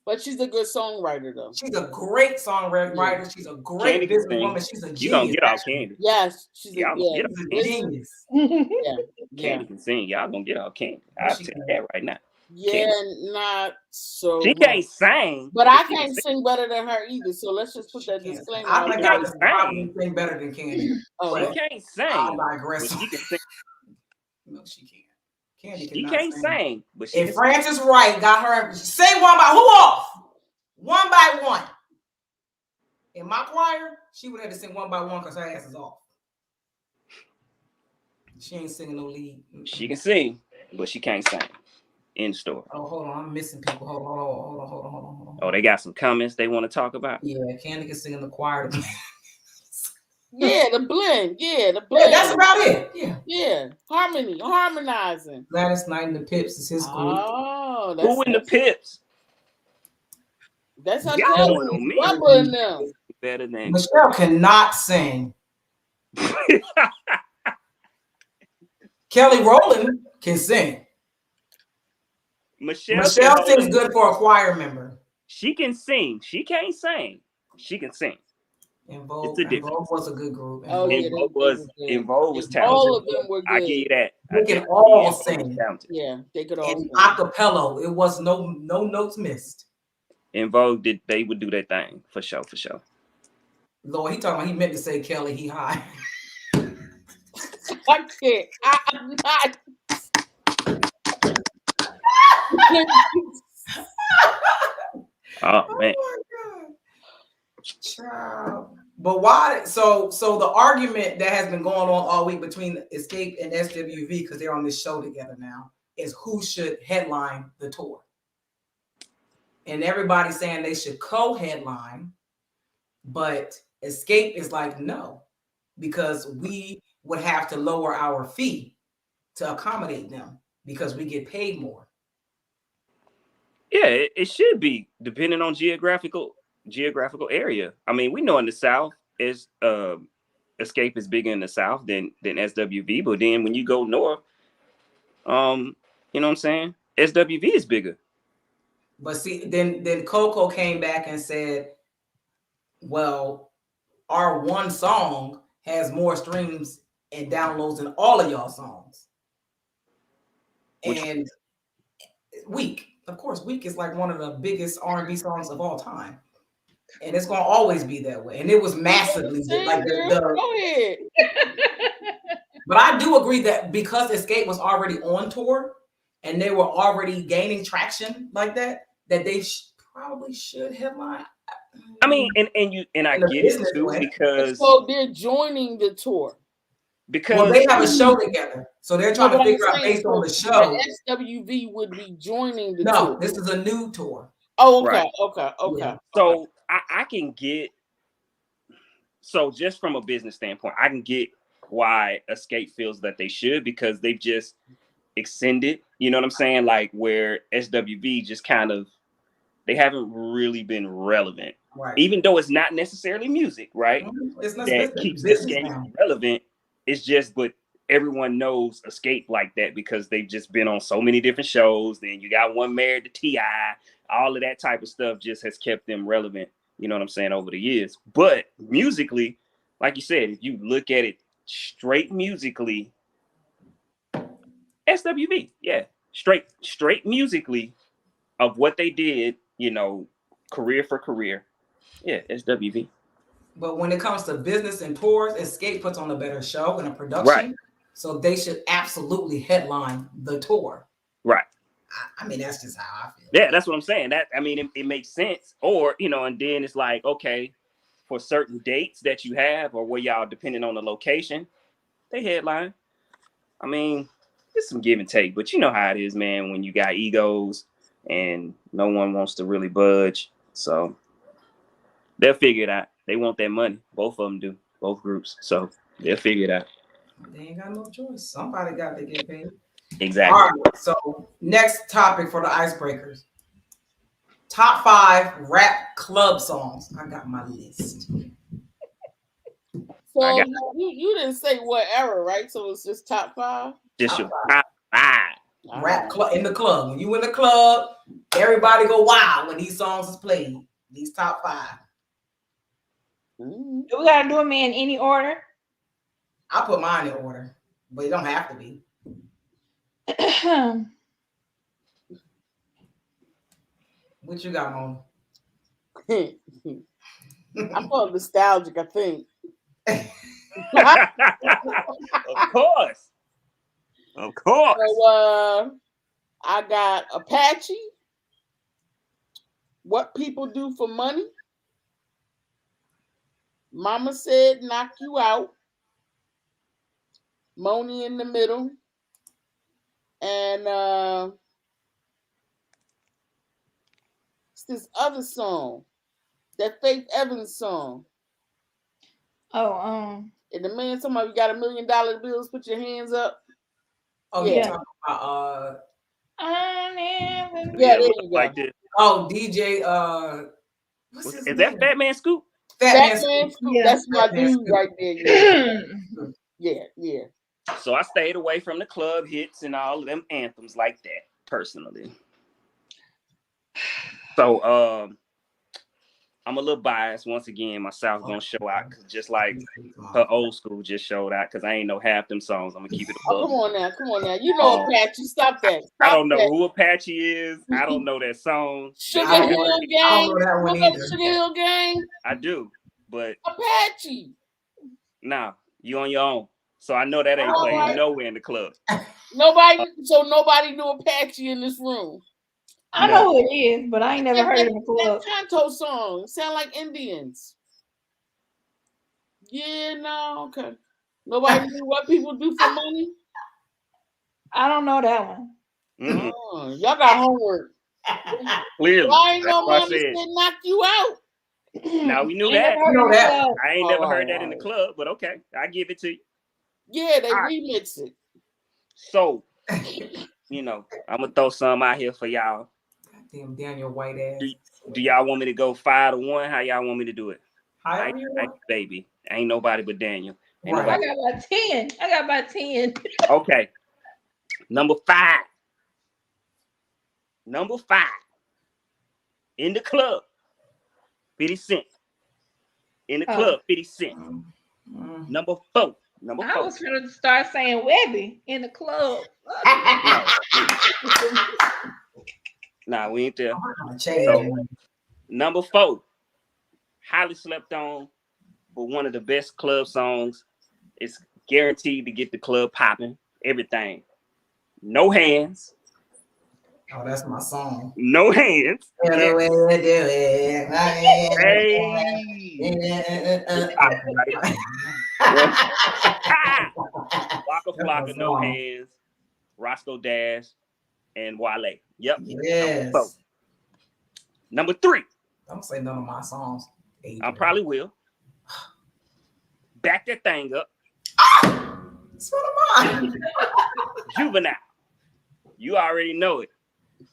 But she's a good songwriter, though. She's a great songwriter. Yeah. She's a great businesswoman. She's a genius. You gonna get off Candy? Yes, she's a genius. Candy can sing. Y'all gonna get off Candy. I'll tell you that right now. Yeah, Candy. Not so. She can't sing, but I can't sing better than her either. So let's just put that disclaimer. I think I can probably sing better than Candy. She can't sing. I'll digress. She can sing. No, she can't. Candy she can't sing. But if Frances Wright got her, sing one by who off? One by one. In my choir, she would have to sing one by one because her ass is off. She ain't singing no lead. She can sing, but she can't sing. In store. Oh, hold on. I'm missing people. Hold on. Oh, they got some comments they want to talk about? Yeah, Candy can sing in the choir. Yeah, the blend. Yeah, that's about it. Yeah. Harmonizing. Gladys Knight and the Pips is his group. Oh, that's who in the Pips? That's her cousin. Better than Michelle cannot sing. Kelly Rowland can sing. Michelle sings good for a choir member. She can sing. She can't sing. She can sing. And It's Vogue, a and difference. Vogue was a good group. And Oh Vogue, yeah, And Vogue they were was good. talented. All of them were I good. give you that. they can Yeah, all Vogue was sing. talented. Yeah, they could all And sing. acapella, it was no notes missed. And Vogue they would do their thing for sure, for sure. Lord, he talking about he meant to say Kelly, he high. I can't. I'm not. Oh man. Oh my God. Child. But why? So the argument that has been going on all week between Escape and SWV, because they're on this show together now, is who should headline the tour. And everybody's saying they should co-headline, but Escape is like, no, because we would have to lower our fee to accommodate them because we get paid more. Yeah, it should be depending on geographical area. I mean, we know in the South is Escape is bigger in the South than SWV, but then when you go north, you know what I'm saying? SWV is bigger. But see, then Coco came back and said, well, our one song has more streams and downloads than all of y'all songs. And Weak, of course, Weak is like one of the biggest R&B songs of all time. And it's going to always be that way. And it was massively like Go ahead. But I do agree that because Escape was already on tour and they were already gaining traction like that, that they probably should headline. I mean, and I get it too way. because so they're joining the tour. Well, they have a show together, so they're trying to figure out based on the show. SWV would be joining the tour. No, this is a new tour. Oh, okay, Right. okay. Yeah. So I can get. So just from a business standpoint, I can get why Escape feels that they should because they've just extended. You know what I'm saying? Like where SWV just kind of they haven't really been relevant. Right. Even though it's not necessarily music, right? It's not that keeps Escape relevant. It's just, but everyone knows Escape like that because they've just been on so many different shows. Then you got one married to T.I. All of that type of stuff just has kept them relevant. You know what I'm saying, over the years. But musically, like you said, if you look at it straight musically, SWV, yeah, straight musically of what they did, you know, career for career, yeah, SWV. But when it comes to business and tours, Escape puts on a better show and a production. Right. So they should absolutely headline the tour. Right. I mean, that's just how I feel. Yeah, that's what I'm saying. That I mean, it makes sense. Or, you know, and then it's like, okay, for certain dates that you have or where y'all, depending on the location, they headline. I mean, it's some give and take, but you know how it is, man, when you got egos and no one wants to really budge. So they'll figure it out. They want that money. Both of them do, both groups. So they'll figure it out. They ain't got no choice. Somebody got to get paid. Exactly. All right. So next topic for the icebreakers. Top 5 rap club songs. I got my list. So you didn't say what era, right? So it's just top 5? Just your top 5. Rap club in the club. When you in the club, everybody go wild when these songs is played. These top 5. Do we gotta do them in any order? I put mine in order, but it don't have to be. What you got, Mom? I'm all nostalgic, I think. Of course. So I got Apache. What People Do for Money. Mama Said Knock You Out. Moni in the Middle. And it's this other song. That Faith Evans song. Oh, and the man talking about you got $1 million bills, put your hands up. Oh, yeah. Talking about there you go. Like this. Oh, DJ what's his Is name? that Fat Man Scoop? Fat Man Scoop. Yeah. That's my dude right there. Yeah. So I stayed away from the club hits and all of them anthems like that, personally. So I'm a little biased. Once again, my South gonna show out, just like her old school just showed out, because I ain't know half them songs. I'm gonna keep it a Oh, book. come on now. You know Apache. Stop that. I don't know who Apache is. I don't know that song. Sugar I Hill don't Gang. know that one Look up either. Sugar Hill Gang. I do, but Apache. nah, you on your own. So I know that ain't All playing right. nowhere in the club. Nobody knew Apache in this room. I know who it is, but I ain't never heard it in the club. That Tonto song sound like Indians. Yeah, no, okay. Nobody knew what people do for money. I don't know that one. Mhm. Oh, y'all got homework. Clearly, Why ain't that's no what I mommy said. said knock you out? Now we knew I ain't that. never heard it in the club. I ain't never heard that in the club, but okay, I give it to you. Yeah, they All right. remix it. So, you know, I'm gonna throw some out here for y'all. Damn Daniel White ass. Do y'all want me to go 5-1? How y'all want me to do it? However you want. Baby, ain't nobody but Daniel. Ain't Right. I nobody. got about 10. I got about 10. Okay. Number 5. Number 5. In the club, 50 Cent. In the club, 50 Cent. Number 4. I was going to start saying Webby in the club. Nah, we ain't there. So, number 4. Highly slept on, but one of the best club songs. It's guaranteed to get the club popping. Everything. No Hands. Oh, that's my song. No Hands. Hey. Waka Flocka, No Hands, Roscoe Dash, and Wale. Yep. Yes. Number 3. Don't say none of my songs. Adrian. I probably will. Back that thing up. That's one of mine. Juvenile. You already know it.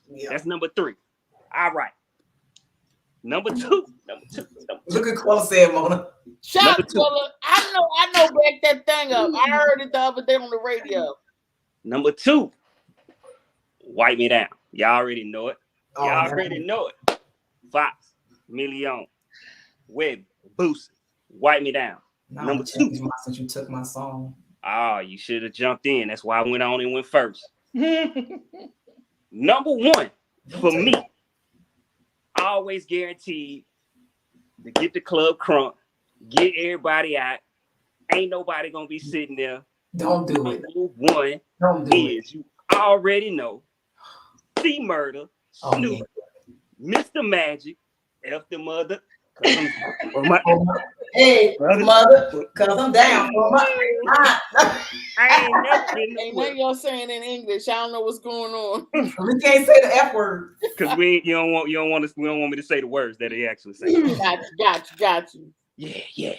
Yeah. That's number 3. All right. Number 2. Look at Quella said, Mona. Shut up, Quella. I know back that thing up. I heard it the other day on the radio. Number 2. Wipe Me Down. Y'all already know it. Y'all already know it. Fox, Million, Webb, Boosie, Wipe Me Down. Number 2. Since you took my song. Oh, you should have jumped in. That's why I went on and went first. Number 1 for me, always guaranteed to get the club crunk, get everybody out. Ain't nobody gonna be sitting there. Don't do it. Number 1 Don't do is, you already know, C Murder, Snoop, Mr. Magic, F the Mother. Hey, mother, cause I'm down for I ain't never been Ain't nothing y'all saying in English. I don't know what's going on. We can't say the F word. Because we don't want me to say the words that he actually say. Got you. Yeah.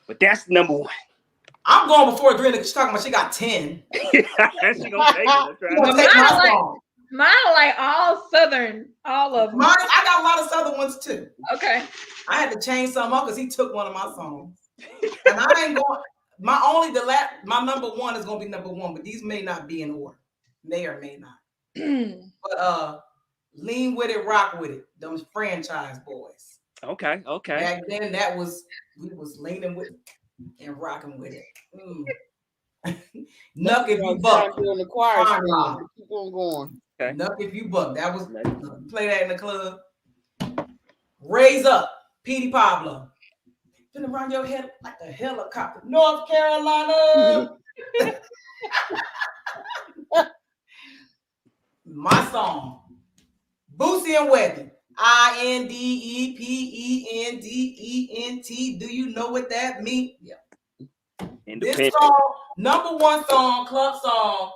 But that's number 1. I'm going before Drena. She's talking about she got 10. She gonna take it. Mine like all Southern, all of them. I got a lot of Southern ones too. Okay. I had to change some up because he took one of my songs. And I ain't going, my number 1 is gonna be number 1, but these may not be in order. May or may not. But Lean With It, Rock With It, those franchise boys. Okay. Back then we was leaning with it and rocking with it. Nuck if you buck. Doing the choir. Keep on going. Okay. Nuck if you buck. That was play that in the club. Raise Up, Petey Pablo. Been around your head like a helicopter. North Carolina. My song. Boosie and Webby. INDEPENDENT. Do you know what that means? Yeah. This song, number 1 song, club song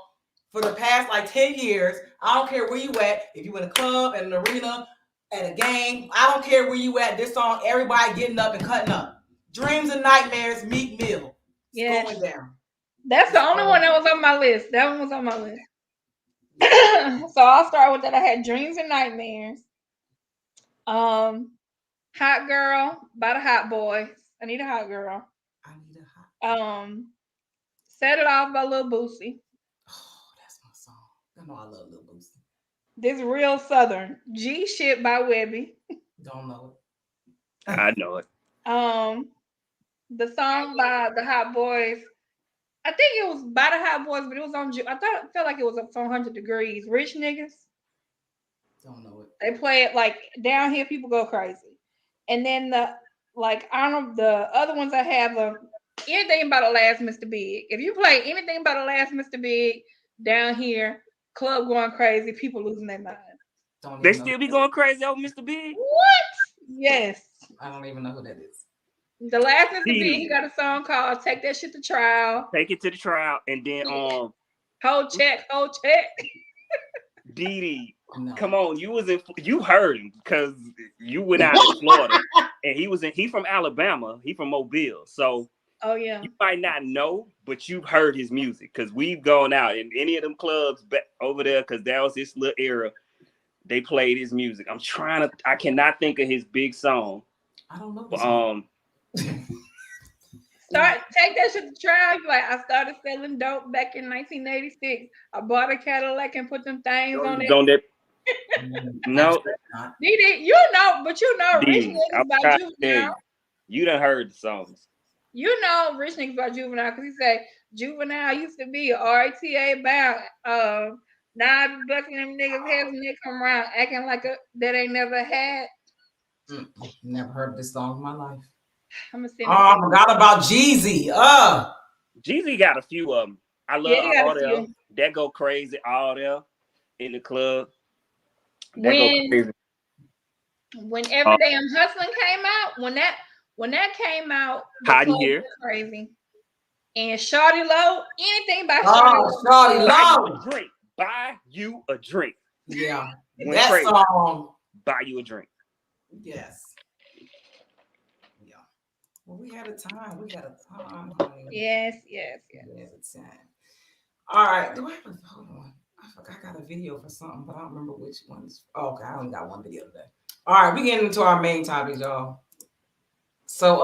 for the past like 10 years. I don't care where you at. If you in a club, at an arena, at a game, I don't care where you at. This song, everybody getting up and cutting up. Dreams and Nightmares, Meek Mill. Yeah. Going down. That's the only one that was on my list. That one was on my list. So I'll start with that. I had Dreams and Nightmares. Hot Girl by the Hot Boys. I Need a Hot Girl. Set It Off by Lil Boosie. Oh, that's my song. I know I love Lil Boosie. This Real Southern. G Shit by Webby. Don't know I know it. The song by the Hot Boys. I think it was by the Hot Boys, but it was on. I felt like it was up on 100 Degrees. Rich niggas. Don't know it. They play it like down here. People go crazy. And then the other ones I have are anything about the last Mr. Big. If you play anything about the last Mr. Big down here, club going crazy, people losing their mind. They still be going crazy over Mr. Big? What? Yes. I don't even know who that is. The last Mr. Big, he got a song called "Take That Shit to Trial." Take it to the trial, and then Hold check. Dee. No. Come on, you heard him because you went out to Florida, and he from Alabama, he from Mobile, so oh yeah, you might not know, but you've heard his music because we've gone out in any of them clubs over there because that was his little era. They played his music. I cannot think of his big song. I don't know. Take that shit to trial. Like, I started selling dope back in 1986. I bought a Cadillac and put them things on it. No. You know, Rich Niggas by Juvenile. You done heard the songs. You know Rich Niggas by Juvenile because he said Juvenile used to be RTA bound. Now I'm busting them niggas heads when they come around acting like that ain't never had. Never heard this song in my life. I'm gonna I forgot about Jeezy. Jeezy got a few of them. I love all them. That go crazy all there in the club. When Every Day I'm Hustling came out, when that came out, Hot in Here, crazy. And Shawty Low, anything by Shawty Low. Buy you a drink. Yeah, that crazy. Song. Buy you a drink. Yes. Yeah. Well, we had a time. Honey. Yes. We had a time. All right. Do I have a hold on? I got a video for something, but I don't remember which ones. Oh, okay, I only got one video today. All right, we getting into our main topic, y'all. So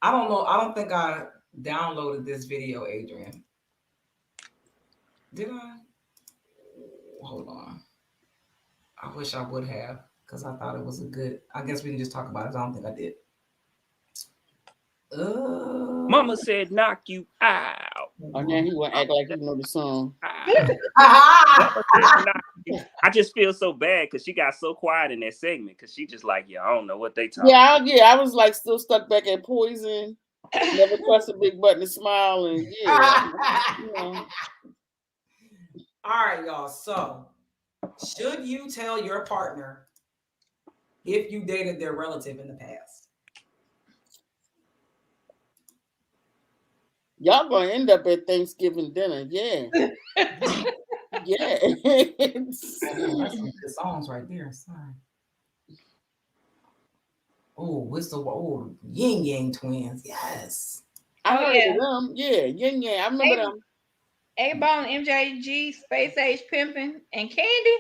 I don't know. I don't think I downloaded this video, Adrian. Did I? Hold on. I wish I would have, because I thought it was a good. I guess we can just talk about it. I don't think I did. Mama said, "Knock you out." Oh, now he want to act like he know the song. I just feel so bad because she got so quiet in that segment because she just like, I don't know what they talking. Yeah, I was like still stuck back at Poison. Never press a big button to smile, and All right, y'all. So, should you tell your partner if you dated their relative in the past? Y'all gonna end up at Thanksgiving dinner, yeah. Yeah. That's some good songs right there. Sorry. Oh, whistle. Yin Yang Twins. Yes. I heard of them. Yeah, Yin Yang. I remember them. A-Ball and MJG, Space Age Pimpin', and Candy.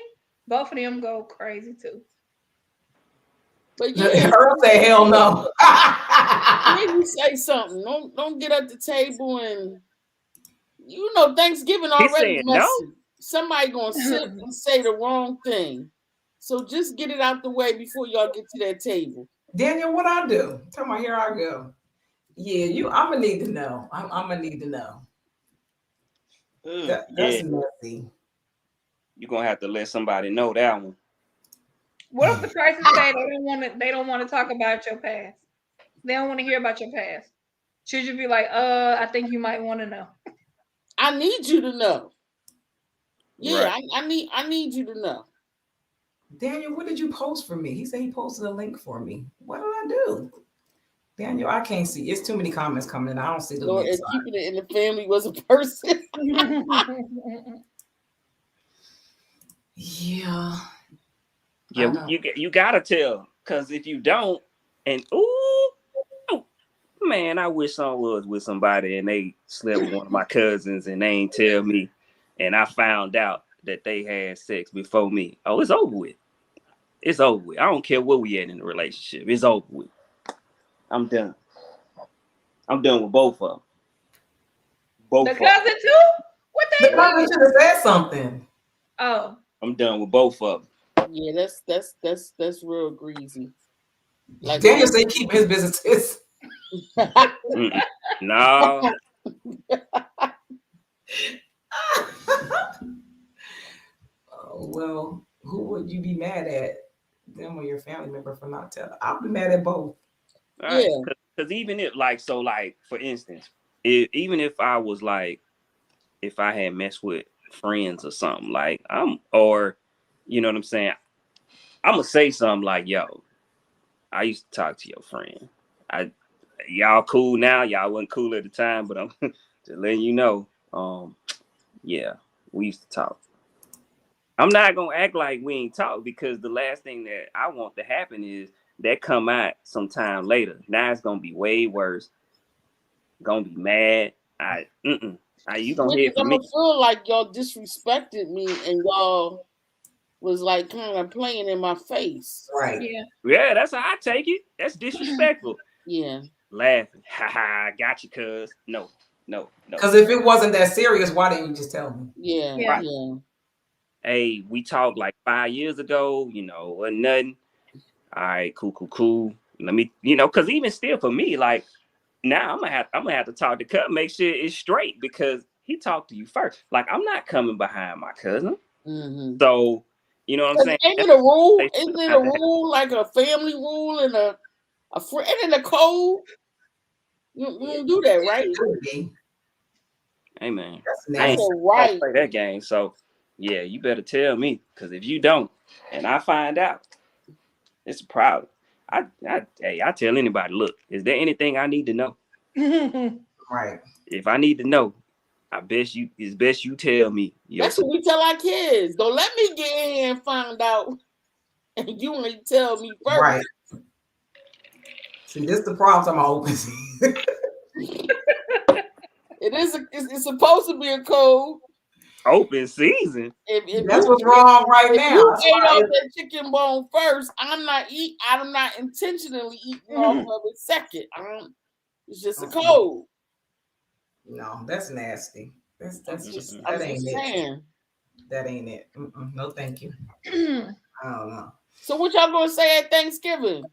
Both of them go crazy too. But yeah, Earl say hell no. Maybe say something. Don't get at the table and Thanksgiving already messy. No? Somebody gonna sit and say the wrong thing. So just get it out the way before y'all get to that table. Daniel, what I do? Tell me, here I go. Yeah, I'm gonna need to know. I'm gonna need to know. That's messy. You're gonna have to let somebody know that one. What if the person say they don't want to talk about your past? They don't want to hear about your past. Should you be like, I think you might want to know? I need you to know. Yeah, right. I need you to know. Daniel, what did you post for me? He said he posted a link for me. What did I do? Daniel, I can't see. It's too many comments coming in. I don't see the link. If keeping it in the family was a person. Yeah. Yeah, you gotta tell, because if you don't, and man, I wish I was with somebody and they slept with one of my cousins and they ain't tell me, and I found out that they had sex before me. Oh, it's over with. It's over with. I don't care what we had in the relationship. It's over with. I'm done. I'm done with both of them. The cousin too? What they? The cousin should have said something. Oh. I'm done with both of them. Yeah, that's real greasy. Like Daniel say keep his businesses. No. Oh, well, who would you be mad at? Them or your family member for not telling? I'll be mad at both. Yeah. Because even if for instance, even if I was like, if I had messed with friends or something, like or you know what I'm saying, I'm gonna say something like, yo, I used to talk to your friend. Y'all cool now, y'all wasn't cool at the time, but I'm just letting you know. Yeah, we used to talk. I'm not gonna act like we ain't talk, because the last thing that I want to happen is that come out sometime later. Now it's gonna be way worse. Gonna be mad. You gonna hear from I'm me. gonna feel like y'all disrespected me and y'all was like kind of playing in my face. Right. Yeah, that's how I take it. That's disrespectful. Yeah. Laughing. Ha ha, got you, cuz. No. Because if it wasn't that serious, why didn't you just tell me? Yeah. Yeah. Yeah. Hey, we talked like 5 years ago, wasn't nothing. All right, cool. Let me, because even still for me, like now I'm gonna have to talk to Cut, make sure it's straight, because he talked to you first. Like, I'm not coming behind my cousin. Mm-hmm. So, you know what I'm saying? Ain't it a rule? They Isn't it have a to have- rule, like a family rule and a friend and a code? You don't do that, right? Hey man, That's I ain't nasty. right. play that game. So yeah, you better tell me, because if you don't, and I find out, it's a problem. I tell anybody, look, is there anything I need to know? Right. If I need to know, it's best you tell me. That's what we tell our kids. Don't let me get in here and find out, and you ain't tell me first. Right. See, this is the problem. I'm open. It's supposed to be a code. Open season. If That's what's wrong right if now. you ate off that chicken bone first, I'm not intentionally eating off of it second. It's just a code. No, that's nasty. That ain't saying. it. That ain't it. No, thank you. I don't know. So what y'all gonna say at Thanksgiving?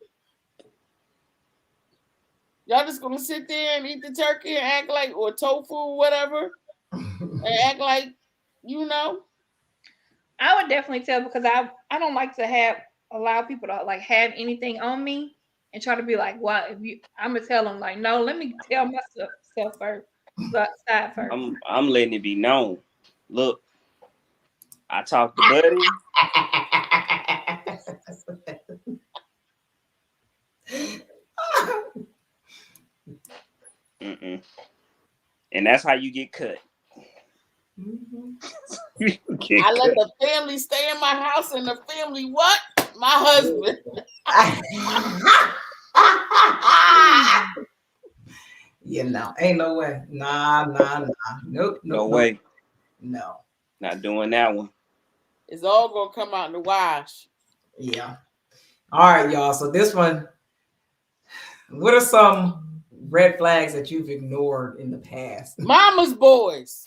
Y'all just gonna sit there and eat the turkey and act like, or tofu, or whatever, and act like, I would definitely tell, because I don't like to allow people to like have anything on me and try to be like, well, I'm gonna tell them like, no, let me tell myself first. Side first. I'm letting it be known. Look, I talked to Buddy. And that's how you get cut. I let the family stay in my house, and the family what? My husband. Ain't no way. Nah. Nope. No way. No. Not doing that one. It's all gonna come out in the wash. Yeah. All right, y'all. So this one, what are some red flags that you've ignored in the past? Mama's boys.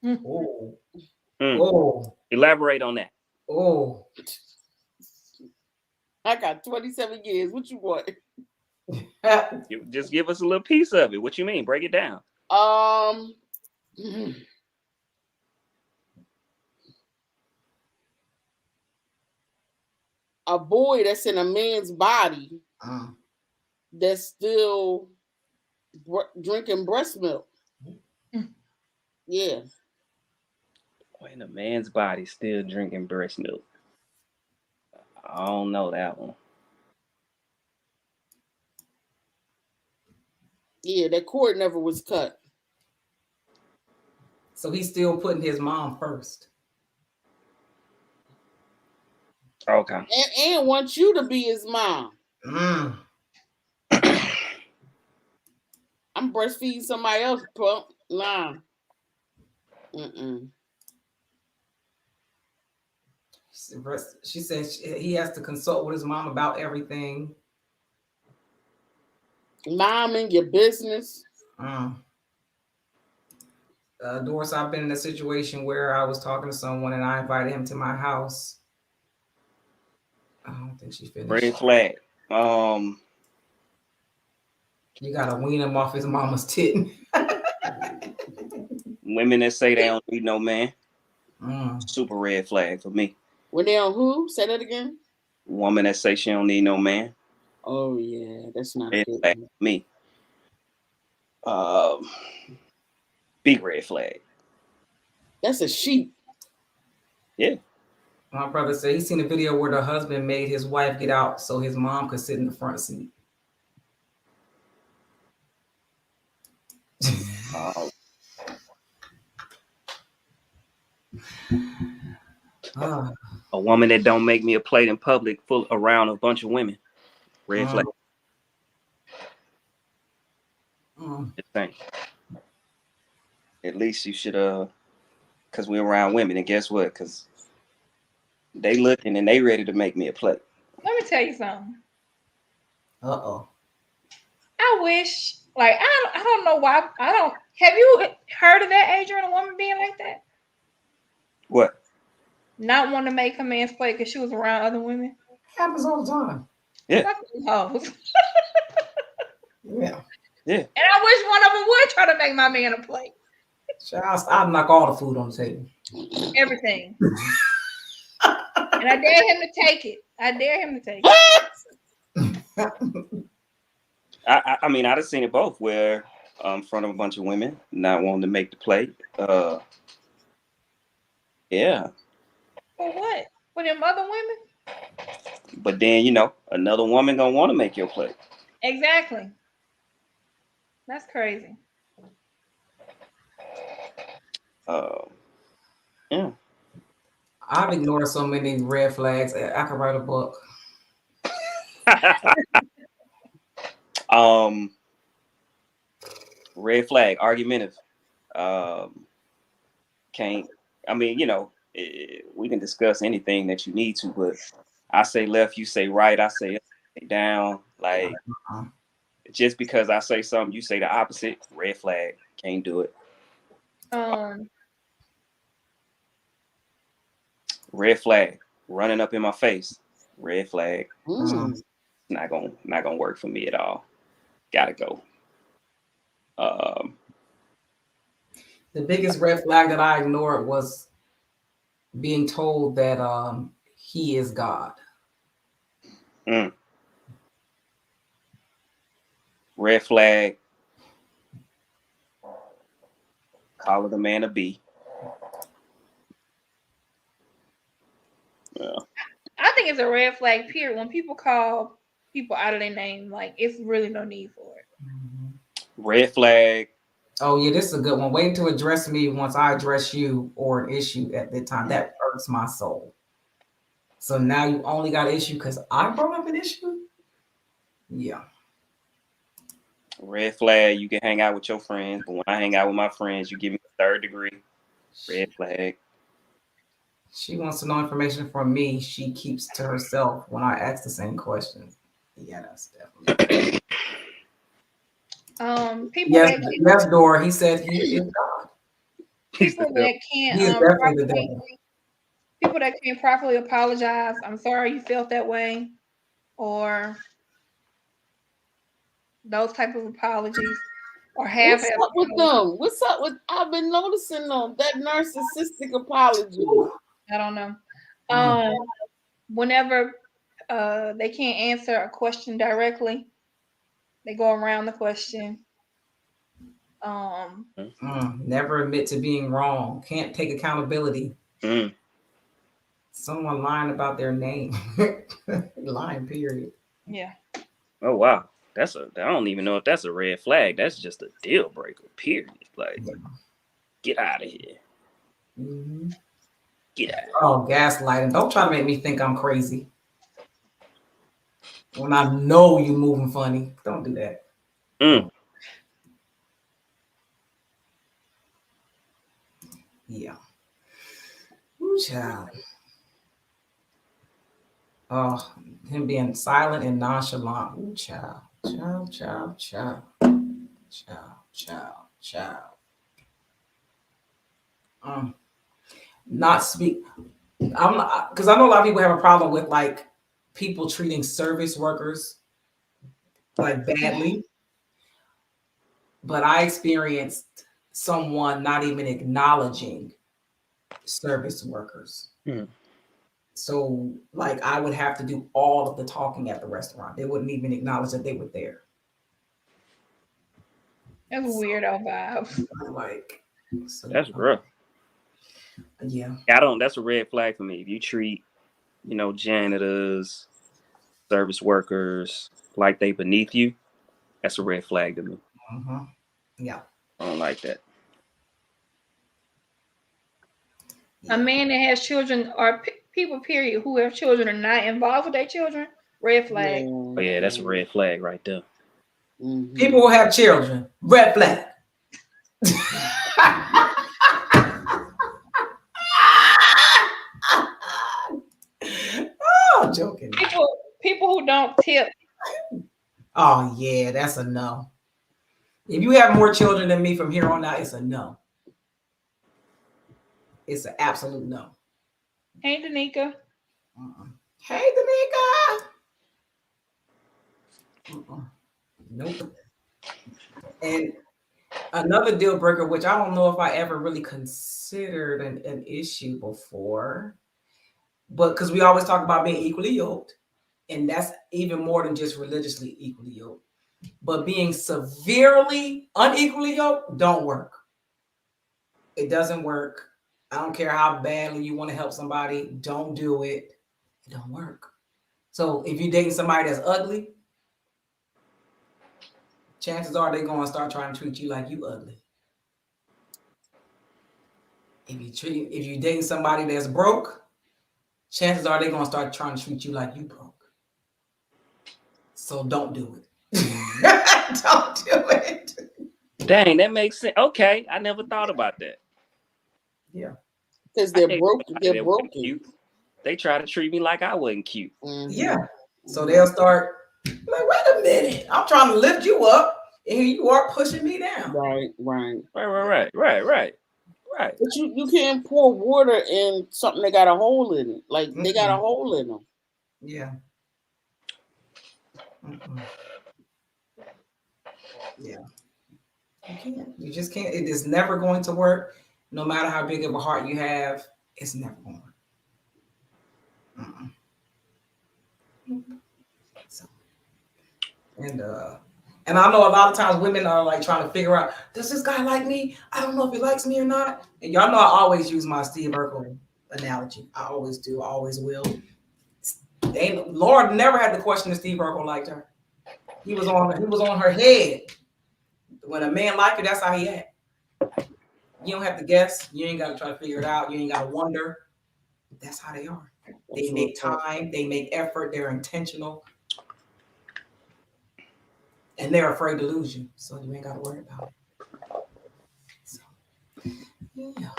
Oh. Elaborate on that. Oh. I got 27 years. What you want? Just give us a little piece of it. What you mean? Break it down. A boy that's in a man's body that's still drinking breast milk. Yeah. In a man's body still drinking breast milk. I don't know that one. Yeah, that cord never was cut. So he's still putting his mom first. Okay. And wants you to be his mom. I'm breastfeeding somebody else, pump. Nah. She says he has to consult with his mom about everything. Mom in your business. Doris, I've been in a situation where I was talking to someone and I invited him to my house. I don't think she finished. Red flag. You gotta wean him off his mama's tit. Women that say they don't need no man. Mm. Super red flag for me. When they on who? Say that again. Woman that say she don't need no man. Oh yeah, that's not Red good. flag for me. Big red flag. That's a sheep. Yeah. My brother said he seen a video where the husband made his wife get out so his mom could sit in the front seat. A woman that don't make me a plate in public full around a bunch of women. Red flag. Just saying. At least you should because we're around women, and guess what? Because they looking and they ready to make me a plate. Let me tell you something. Uh-oh. I wish, like, I don't know why. Have you heard of that, Adrian, a woman being like that? What? Not want to make her man's plate because she was around other women? Happens all the time. Yeah. Fuck them hoes. Yeah. Yeah. And I wish one of them would try to make my man a plate. I'll knock all the food on the table. Everything. And I dare him to take it. I mean, I've seen it both where in front of a bunch of women not wanting to make the plate. Yeah. For what? For them other women? But then, another woman gonna want to make your plate. Exactly. That's crazy. Yeah. I've ignored so many red flags. I could write a book. Red flag, argumentative. We can discuss anything that you need to, but I say left, you say right, I say up, down. Like, just because I say something, you say the opposite. Red flag, can't do it. Red flag, running up in my face. Red flag. Not gonna work for me at all. Gotta go. The biggest red flag that I ignored was being told that he is God. Red flag. Calling a man a B. Yeah. I think it's a red flag, period. When people call people out of their name, like, it's really no need for it. Red flag. Oh, yeah, this is a good one. Wait to address me once I address you or an issue at the time. That hurts my soul. So now you only got an issue because I brought up an issue? Yeah. Red flag, you can hang out with your friends, but when I hang out with my friends, you give me a third degree. Red flag. She wants to know information from me. She keeps to herself when I ask the same question. Yeah, that's definitely. Yes, Dora. He said he is God. People that can't properly apologize. I'm sorry you felt that way, or those type of apologies, or have. What's up with them? What's up with? I've been noticing them, that narcissistic apology. I don't know. Whenever they can't answer a question directly, they go around the question. Never admit to being wrong. Can't take accountability. Someone lying about their name. Lying, period. Yeah. Oh wow. I don't even know if that's a red flag. That's just a deal breaker, period. Like, get out of here. Mm-hmm. Get out. Oh, gaslighting. Don't try to make me think I'm crazy. When I know you moving funny. Don't do that. Yeah. Ooh, child. Oh, him being silent and nonchalant. Ooh, child. Child. Not speak. I'm not, because I know a lot of people have a problem with like people treating service workers like badly. But I experienced someone not even acknowledging service workers. Hmm. So, like, I would have to do all of the talking at the restaurant. They wouldn't even acknowledge that they were there. That's a weirdo vibe. I'm like, so, That's rough. yeah. That's a red flag for me. If you treat, janitors, service workers like they beneath you, that's a red flag to me. Uh-huh. Yeah. I don't like that. A man that has children or people, period, who have children are not involved with their children, red flag. Oh yeah, that's a red flag right there. Mm-hmm. People who have children, red flag. Oh, I'm joking. People who don't tip. Oh yeah, that's a no. If you have more children than me from here on out, it's a no. It's an absolute no. Hey, Danica. Hey, Danica. Nope. And another deal breaker, which I don't know if I ever really considered an issue before, but because we always talk about being equally yoked, and that's even more than just religiously equally yoked. But being severely unequally yoked don't work. It doesn't work. I don't care how badly you want to help somebody. Don't do it. It don't work. So if you're dating somebody that's ugly, chances are they're going to start trying to treat you like you ugly. If you're dating somebody that's broke, chances are they're going to start trying to treat you like you broke. So don't do it. Don't do it. Dang, that makes sense. Okay, I never thought about that. Yeah. Because they're broken. They're broken. Cute. They try to treat me like I wasn't cute. Mm-hmm. Yeah. So they'll start like, wait a minute. I'm trying to lift you up, and here you are pushing me down. Right. Right. But you can't pour water in something that got a hole in it. Like they got a hole in them. Yeah. Yeah. You can't. You just can't. It is never going to work. No matter how big of a heart you have, it's never going to work. So, and I know a lot of times women are like trying to figure out, does this guy like me? I don't know if he likes me or not. And y'all know I always use my Steve Urkel analogy. I always do. I always will. Lord never had the question if Steve Urkel liked her. He was on her head. When a man like you, that's how he act. You don't have to guess. You ain't got to try to figure it out. You ain't got to wonder. That's how they are. They make time. They make effort. They're intentional. And they're afraid to lose you. So you ain't got to worry about it. So, yeah.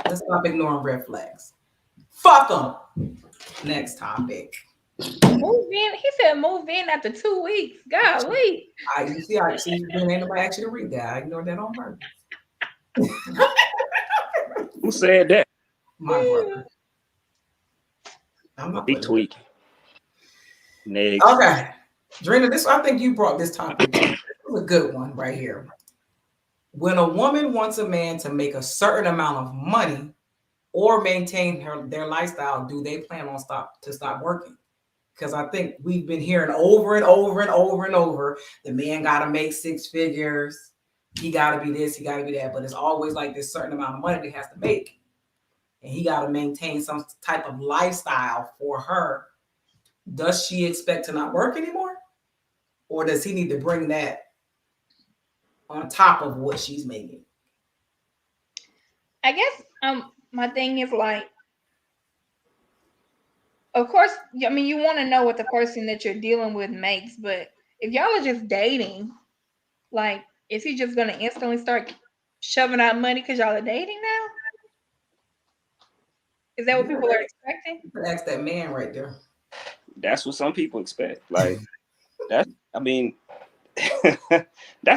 Let's stop ignoring red flags. Fuck them. Next topic. Move in. He said move in after 2 weeks. Golly. You see, ain't nobody asked you to read that. I ignored that on purpose. Who said that? My brother. I'm not Be tweaking. Next. Okay. Drena, I think you brought this topic. This is a good one right here. When a woman wants a man to make a certain amount of money or maintain their lifestyle, do they plan on stop working? Because I think we've been hearing over and over, the man got to make 6 figures. He got to be this, he got to be that. But it's always like this certain amount of money that he has to make. And he got to maintain some type of lifestyle for her. Does she expect to not work anymore? Or does he need to bring that on top of what she's making? I guess my thing is like, of course, I mean, you want to know what the person that you're dealing with makes, but if y'all are just dating, like, is he just going to instantly start shoving out money because y'all are dating now? Is that what people are expecting? That's that man right there. That's what some people expect. Like, that's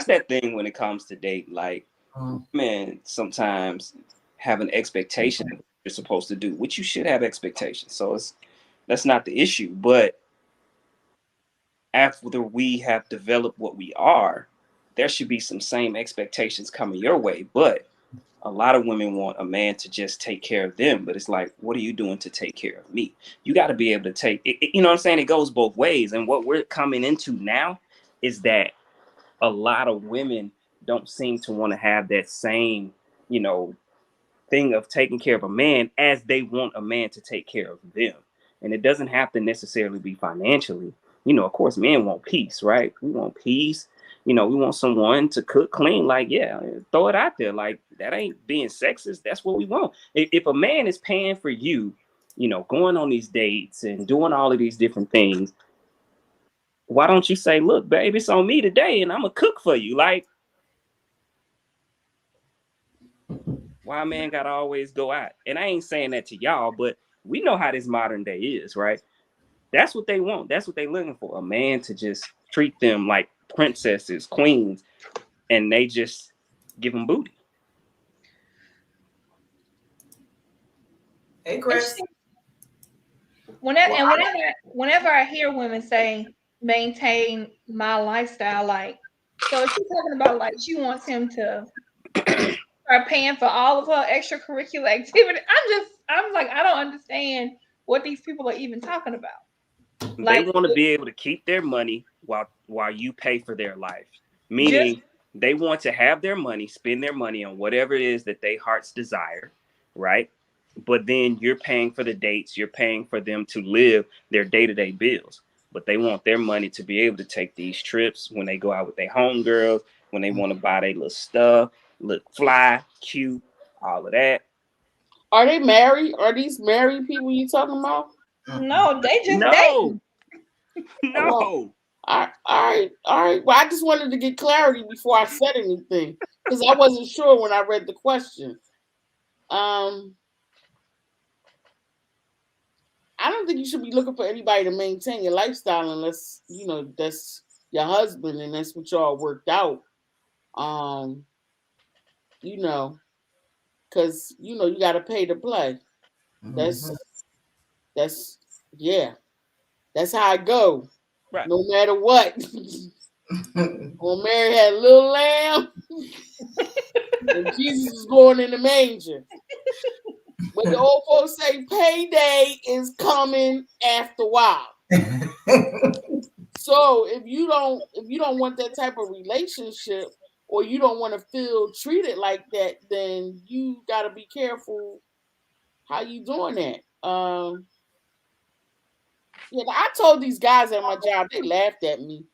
that thing when it comes to date. Like, men sometimes have an expectation of what you're supposed to do, which you should have expectations. So that's not the issue. But after we have developed what we are, there should be some same expectations coming your way. But a lot of women want a man to just take care of them, but it's like, what are you doing to take care of me? You got to be able to take it, you know what I'm saying? It goes both ways. And what we're coming into now is that a lot of women don't seem to want to have that same, you know, thing of taking care of a man as they want a man to take care of them. And it doesn't have to necessarily be financially. You know, of course, men want peace, right? We want peace. You know, we want someone to cook, clean. Like, yeah, throw it out there. Like, that ain't being sexist. That's what we want. If a man is paying for you, you know, going on these dates and doing all of these different things, why don't you say, look, babe, it's on me today and I'm going to cook for you? Like, why a man gotta always go out? And I ain't saying that to y'all, but we know how this modern day is, right? That's what they want. That's what they looking for. A man to just treat them like princesses, queens, and they just give them booty. Hey, Chris. Whenever I hear women say maintain my lifestyle, like, so is she talking about like she wants him to start paying for all of her extracurricular activity? I'm like, I don't understand what these people are even talking about. They Like, want to be able to keep their money while you pay for their life. just Meaning they want to have their money, spend their money on whatever it is that they hearts desire, right? But then you're paying for the dates, you're paying for them to live their day-to-day bills. But they want their money to be able to take these trips when they go out with their homegirls, when they want to buy their little stuff, look fly, cute, all of that. Are they married? Are these married people you talking about? no, they just No, dating. Oh, no. all right, all right. Well, I just wanted to get clarity before I said anything because I wasn't sure when I read the question. I don't think you should be looking for anybody to maintain your lifestyle unless you know that's your husband and that's what y'all worked out. Um, you know, because you know you got to pay to play. That's that's yeah. That's how I go. Right. No matter what. When Mary had a little lamb, and Jesus was born in the manger. But the old folks say payday is coming after a while. So if you don't want that type of relationship or you don't want to feel treated like that, then you gotta be careful how you doing that. Yeah, I told these guys at my job, they laughed at me.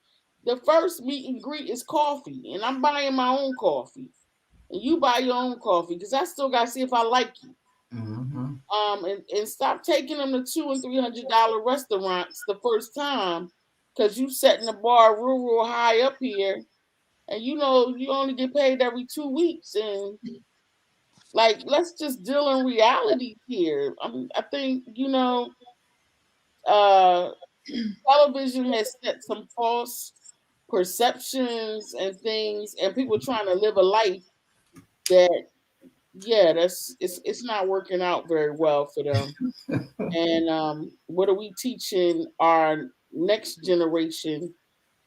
The first meet and greet is coffee, and I'm buying my own coffee. And you buy your own coffee because I still gotta see if I like you. And stop taking them to $200 and $300 restaurants the first time because you setting the bar real high up here, and you know you only get paid every 2 weeks. And like, let's just deal in reality here. I think uh, television has set some false perceptions and things, and people trying to live a life that it's not working out very well for them. And what are we teaching our next generation,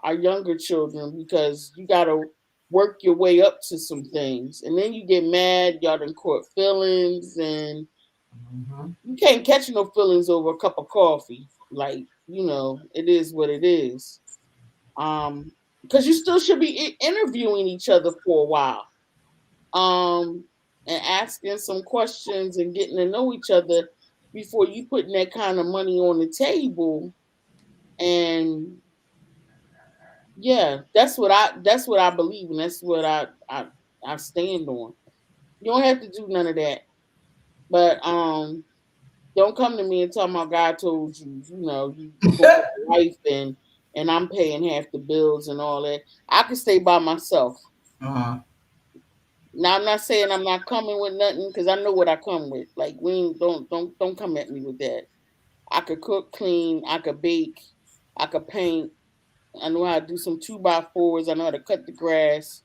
our younger children? Because you got to work your way up to some things, and then you get mad. Y'all done caught feelings, and you can't catch no feelings over a cup of coffee. Like it is what it is. Because you still should be interviewing each other for a while. And asking some questions and getting to know each other before you putting that kind of money on the table. And yeah, that's what I believe, and that's what I stand on. You don't have to do none of that, but don't come to me and tell my God told you, you go with your wife and I'm paying half the bills and all that. I can stay by myself. Now I'm not saying I'm not coming with nothing because I know what I come with. Like don't come at me with that. I could cook, clean, I could bake, I could paint. I know how to do some 2x4s. I know how to cut the grass.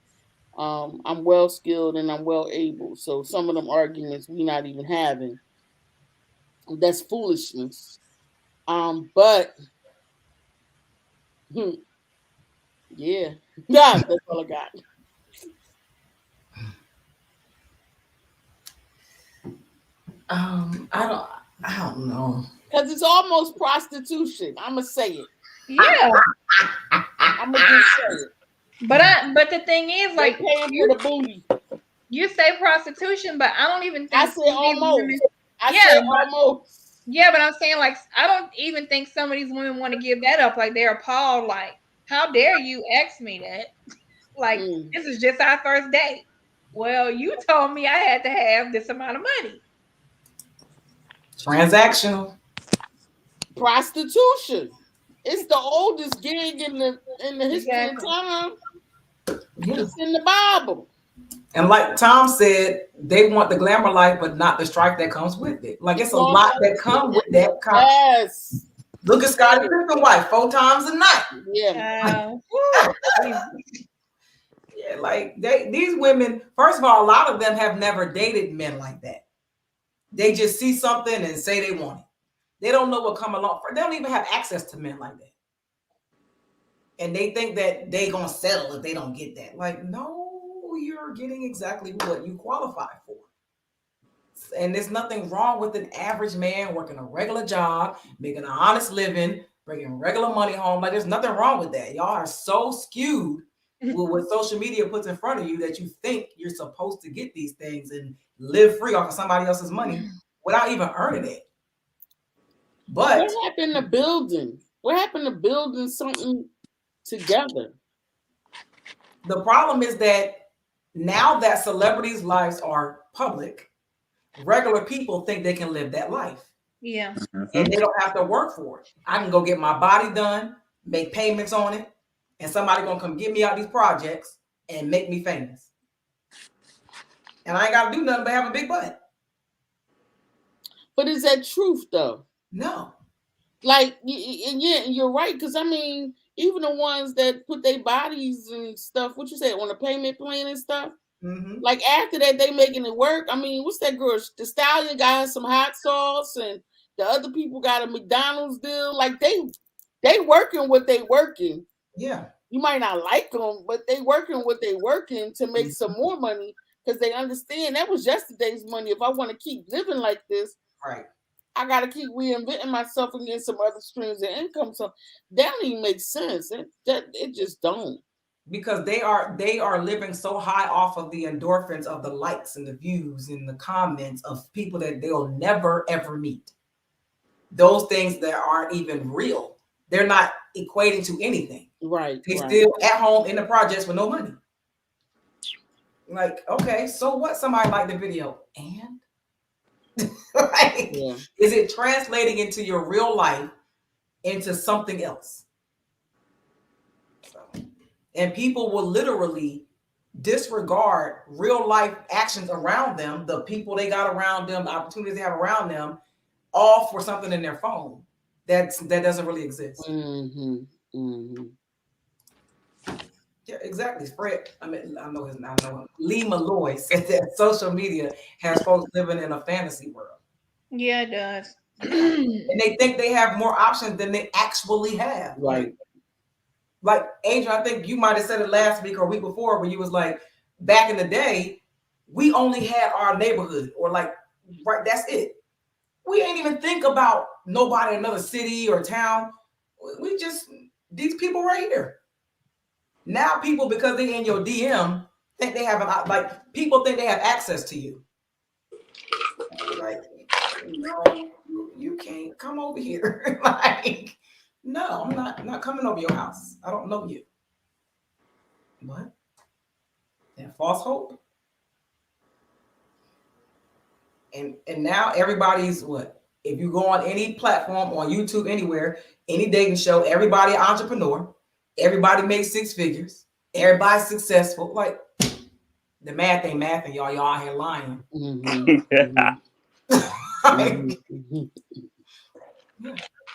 I'm well skilled and I'm well able. So some of them arguments we not even having. That's foolishness. But Yeah. God, that's all I got. I don't know. Because it's almost prostitution. I'ma say it. Yeah, I'ma just say it. but the thing is, They like, paying for the booty. you say prostitution, but I don't even I think said some of these almost. women. I Yeah, said but almost. yeah, but I'm saying, like, I don't even think some of these women want to give that up. Like, they're appalled. Like, how dare you ask me that? Like, this is just our first date. Well, you told me I had to have this amount of money. Transactional. Prostitution. It's the oldest gig in the history of Exactly. time. Yeah. It's in the Bible. And like Tom said, they want the glamour life, but not the strife that comes with it. Like it's a lot that comes with that. Yes. Look at Scottie Pippen's wife 4 times a night. Yeah. Yeah, like these women, first of all, a lot of them have never dated men like that. They just see something and say they want it. They don't know what come along. They don't even have access to men like that. And they think that they gonna settle if they don't get that. Like, no, you're getting exactly what you qualify for. And there's nothing wrong with an average man working a regular job, making an honest living, bringing regular money home. Like, there's nothing wrong with that. Y'all are so skewed with what social media puts in front of you that you think you're supposed to get these things and live free off of somebody else's money without even earning it. But what happened to building? What happened to building something together? The problem is that now that celebrities' lives are public, regular people think they can live that life. Yeah. And they don't have to work for it. I can go get my body done, make payments on it, and somebody gonna come get me out these projects and make me famous. And I ain't gotta do nothing but have a big butt. But is that truth though? No. Like, and yeah, you're right. Because I mean, even the ones that put their bodies and stuff, what you say, on a payment plan and stuff. Mm-hmm. Like after that, they making it work. I mean, what's that girl? The Stallion got some hot sauce, and the other people got a McDonald's deal. Like they working what they working. Yeah. You might not like them, but they working what they working to make some more money because they understand that was yesterday's money. If I want to keep living like this, right, I got to keep reinventing myself and getting some other streams of income. So that don't even make sense. It just don't. Because they are living so high off of the endorphins of the likes and the views and the comments of people that they'll never ever meet. Those things that aren't even real. They're not equating to anything. Right. They still at home in the projects with no money. Like, okay, so what? Somebody liked the video, and like, is it translating into your real life into something else? So, and people will literally disregard real life actions around them, the people they got around them, the opportunities they have around them, all for something in their phone that doesn't really exist. Mm-hmm. Mm-hmm. Yeah, exactly. Fred, I know him. Lee Malloy said that social media has folks living in a fantasy world. Yeah, it does. And they think they have more options than they actually have. Right. Like Adrian, I think you might have said it last week or week before, where you was like, back in the day, we only had our neighborhood, or like, right, that's it. We ain't even think about nobody in another city or town. We just, these people right here. Now people, because they in your DM, think they have people think they have access to you. Like, no, you can't come over here. Like, no, I'm not coming over your house. I don't know you. What? And false hope. And now everybody's what? If you go on any platform, on YouTube, anywhere, any dating show, everybody an entrepreneur. Everybody makes 6 figures. Everybody's successful. Like, the math ain't math, and y'all out here lying. Mm-hmm. Yeah.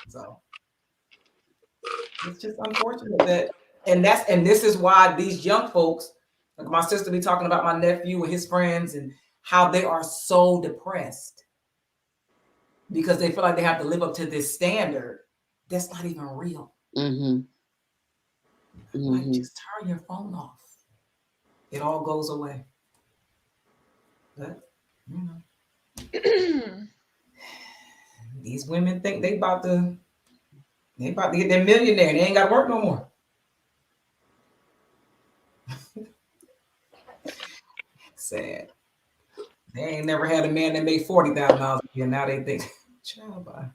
So it's just unfortunate that, and this is why these young folks, like my sister, be talking about my nephew and his friends and how they are so depressed because they feel like they have to live up to this standard that's not even real. Mm-hmm. Like, just turn your phone off. It all goes away. But, these women think they about to get their millionaire. They ain't got to work no more. Sad. They ain't never had a man that made $40,000 a year. Now they think, child, bye.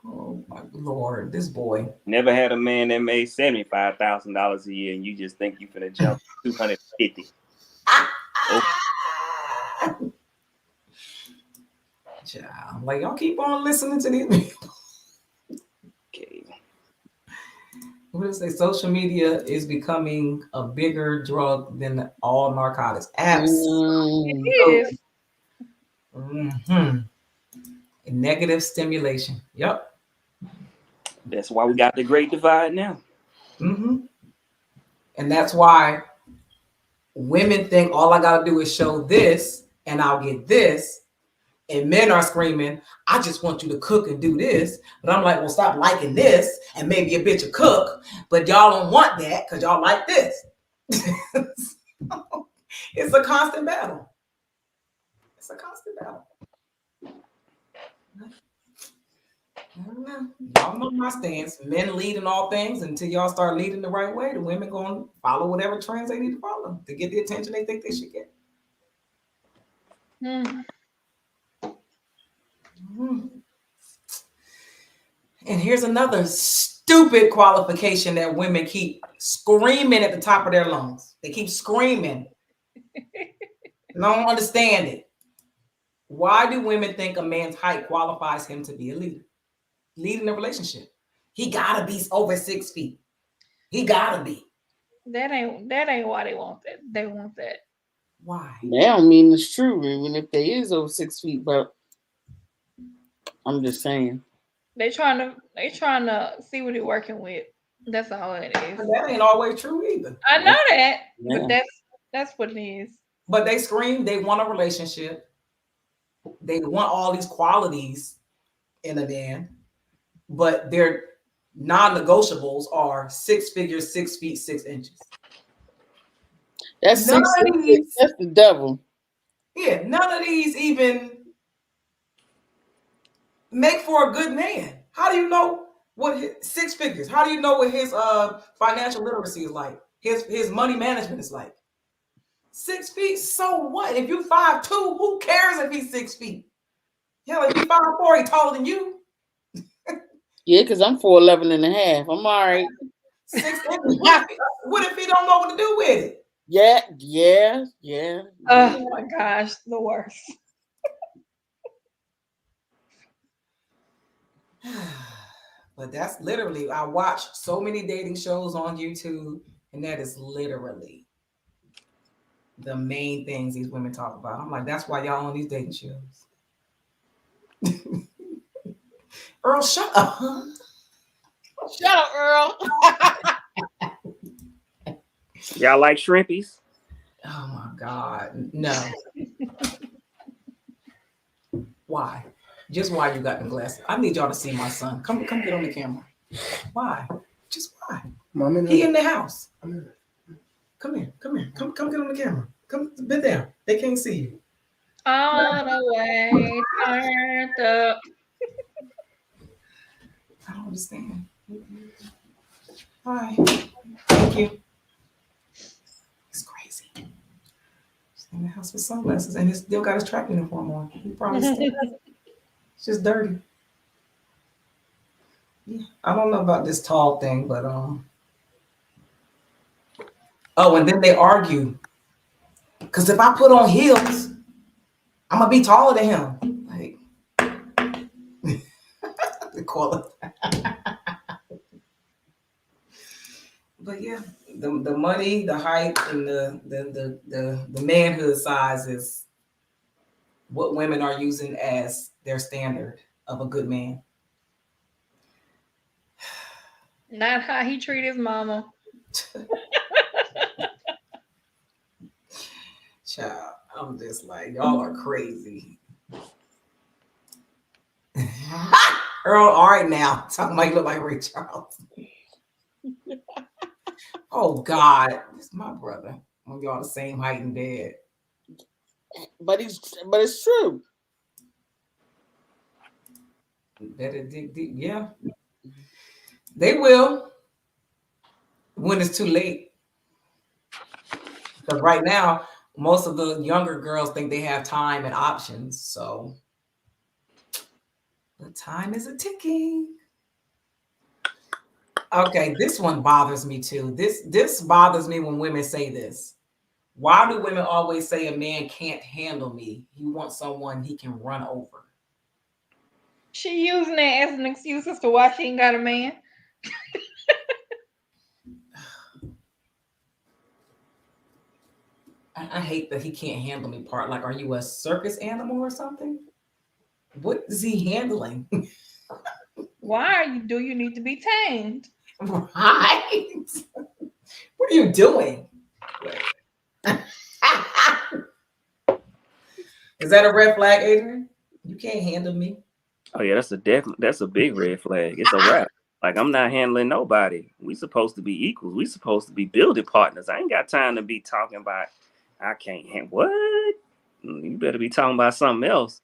Oh my Lord, this boy. Never had a man that made $75,000 a year, and you just think you finna jump 250. Child, like y'all keep on listening to these people. Okay. What does it say? Social media is becoming a bigger drug than all narcotics. Absolutely. It is. Negative stimulation. Yep. That's why we got the great divide now. And that's why women think all I gotta do is show this and I'll get this. And men are screaming, I just want you to cook and do this. But I'm like, well, stop liking this and maybe a bitch of cook. But y'all don't want that because y'all like this. It's a constant battle. It's a constant battle. I don't know. Y'all know my stance. Men lead in all things until y'all start leading the right way. The women going to follow whatever trends they need to follow to get the attention they think they should get. And here's another stupid qualification that women keep screaming at the top of their lungs. They keep screaming. And I don't understand it. Why do women think a man's height qualifies him to be a leader? Leading a relationship. He gotta be over 6 feet. He gotta be. That ain't why they want that. They want that. Why? They don't mean it's true, even if they is over 6 feet, but I'm just saying. They trying to see what he's working with. That's all it is. But that ain't always true either. I know that, Yeah. but that's what it is. But they scream they want a relationship. They want all these qualities in a man, but their non-negotiables are 6 figures, 6 feet, 6 inches. That's None six, of these, that's the devil. yeah, none of these even make for a good man. How do you know what 6 figures? How do you know what his financial literacy is like? His money management is like. 6 feet, so what? If you 5'2", who cares if he's 6 feet? Hell, if you 5'4", he taller than you. Yeah, because I'm 4'11 and a half. I'm all right. 6 inches. What if he don't know what to do with it? Yeah. Oh my gosh, the worst. But that's literally, I watch so many dating shows on YouTube, and that is literally the main things these women talk about. I'm like, that's why y'all on these dating shows. Earl, shut up. Shut up, Earl. Y'all like shrimpies? Oh my God, no. Why? Just why you got the glasses? I need y'all to see my son. Come get on the camera. Why? Just why? Mom, He in the house. I'm in. Come here. Come get on the camera. Come bend down. They can't see you. All the way turned up. I don't understand. Hi. Thank you. It's crazy. He's in the house with sunglasses and he's still got his track uniform on. He probably still it's just dirty. Yeah. I don't know about this tall thing, but oh, and then they argue. Because if I put on heels, I'm gonna be taller than him. Like they call it. But yeah, the money, the height, and the manhood size is what women are using as their standard of a good man. Not how he treat his mama. Child, I'm just like, y'all are crazy. Girl, all right now. Talking like look like Ray Charles. Oh God, it's my brother. When y'all the same height in bed. But it's true. Better dig deep. Yeah. They will when it's too late. Because right now, most of the younger girls think they have time and options. So the time is a ticking. Okay, this one bothers me too. This bothers me when women say this. Why do women always say a man can't handle me? He wants someone he can run over. She using that as an excuse as to why she ain't got a man. I hate that he can't handle me part. Like, are you a circus animal or something? What is he handling? Why do you need to be tamed? Right? What are you doing? Is that a red flag, Adrian? You can't handle me. Oh yeah, that's a big red flag. It's a wrap. Like I'm not handling nobody. We supposed to be equals. We supposed to be building partners. I ain't got time to be talking about I can't handle what? You better be talking about something else.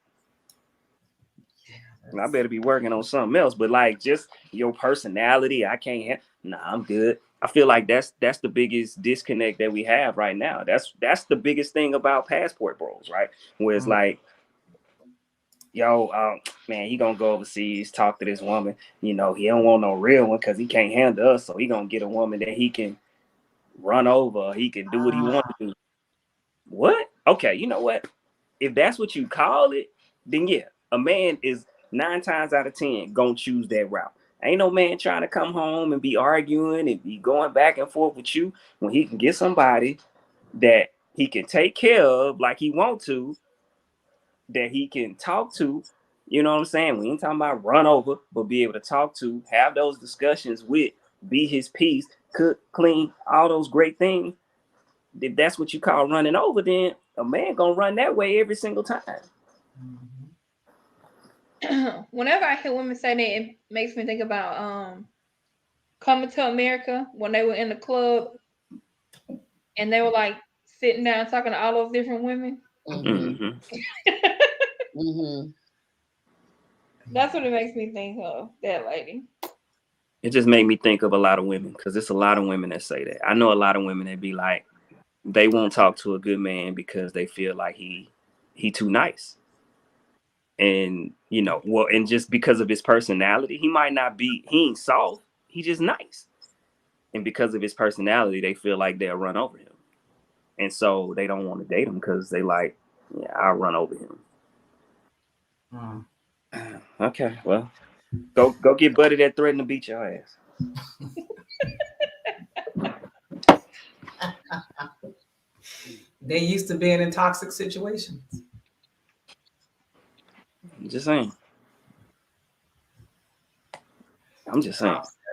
I better be working on something else. But like just your personality, I can't nah, I'm good. I feel like that's the biggest disconnect that we have right now. That's the biggest thing about passport bros, right? Where it's like, yo, man, he gonna go overseas, talk to this woman. You know, he don't want no real one because he can't handle us. So he gonna get a woman that he can run over. He can do what he wants to do. What? Okay, you know what? If that's what you call it, then yeah, a man is 9 times out of 10 gonna choose that route. Ain't no man trying to come home and be arguing and be going back and forth with you when he can get somebody that he can take care of like he want to, that he can talk to. You know what I'm saying? We ain't talking about run over, but be able to talk to, have those discussions with, be his peace, cook, clean, all those great things. If that's what you call running over, then a man gonna run that way every single time. Whenever I hear women say that, it makes me think about Coming to America when they were in the club and they were like sitting down talking to all those different women. Mm-hmm. Mm-hmm. That's what it makes me think of, that lady. It just made me think of a lot of women because it's a lot of women that say that. I know a lot of women that be like, they won't talk to a good man because they feel like he too nice. And, you know, well, and just because of his personality, he ain't soft, he just nice. And because of his personality, they feel like they'll run over him. And so they don't want to date him because they like, yeah, I'll run over him. Okay, well, go get buddy that threatened to beat your ass. They used to being in toxic situations. I'm just saying.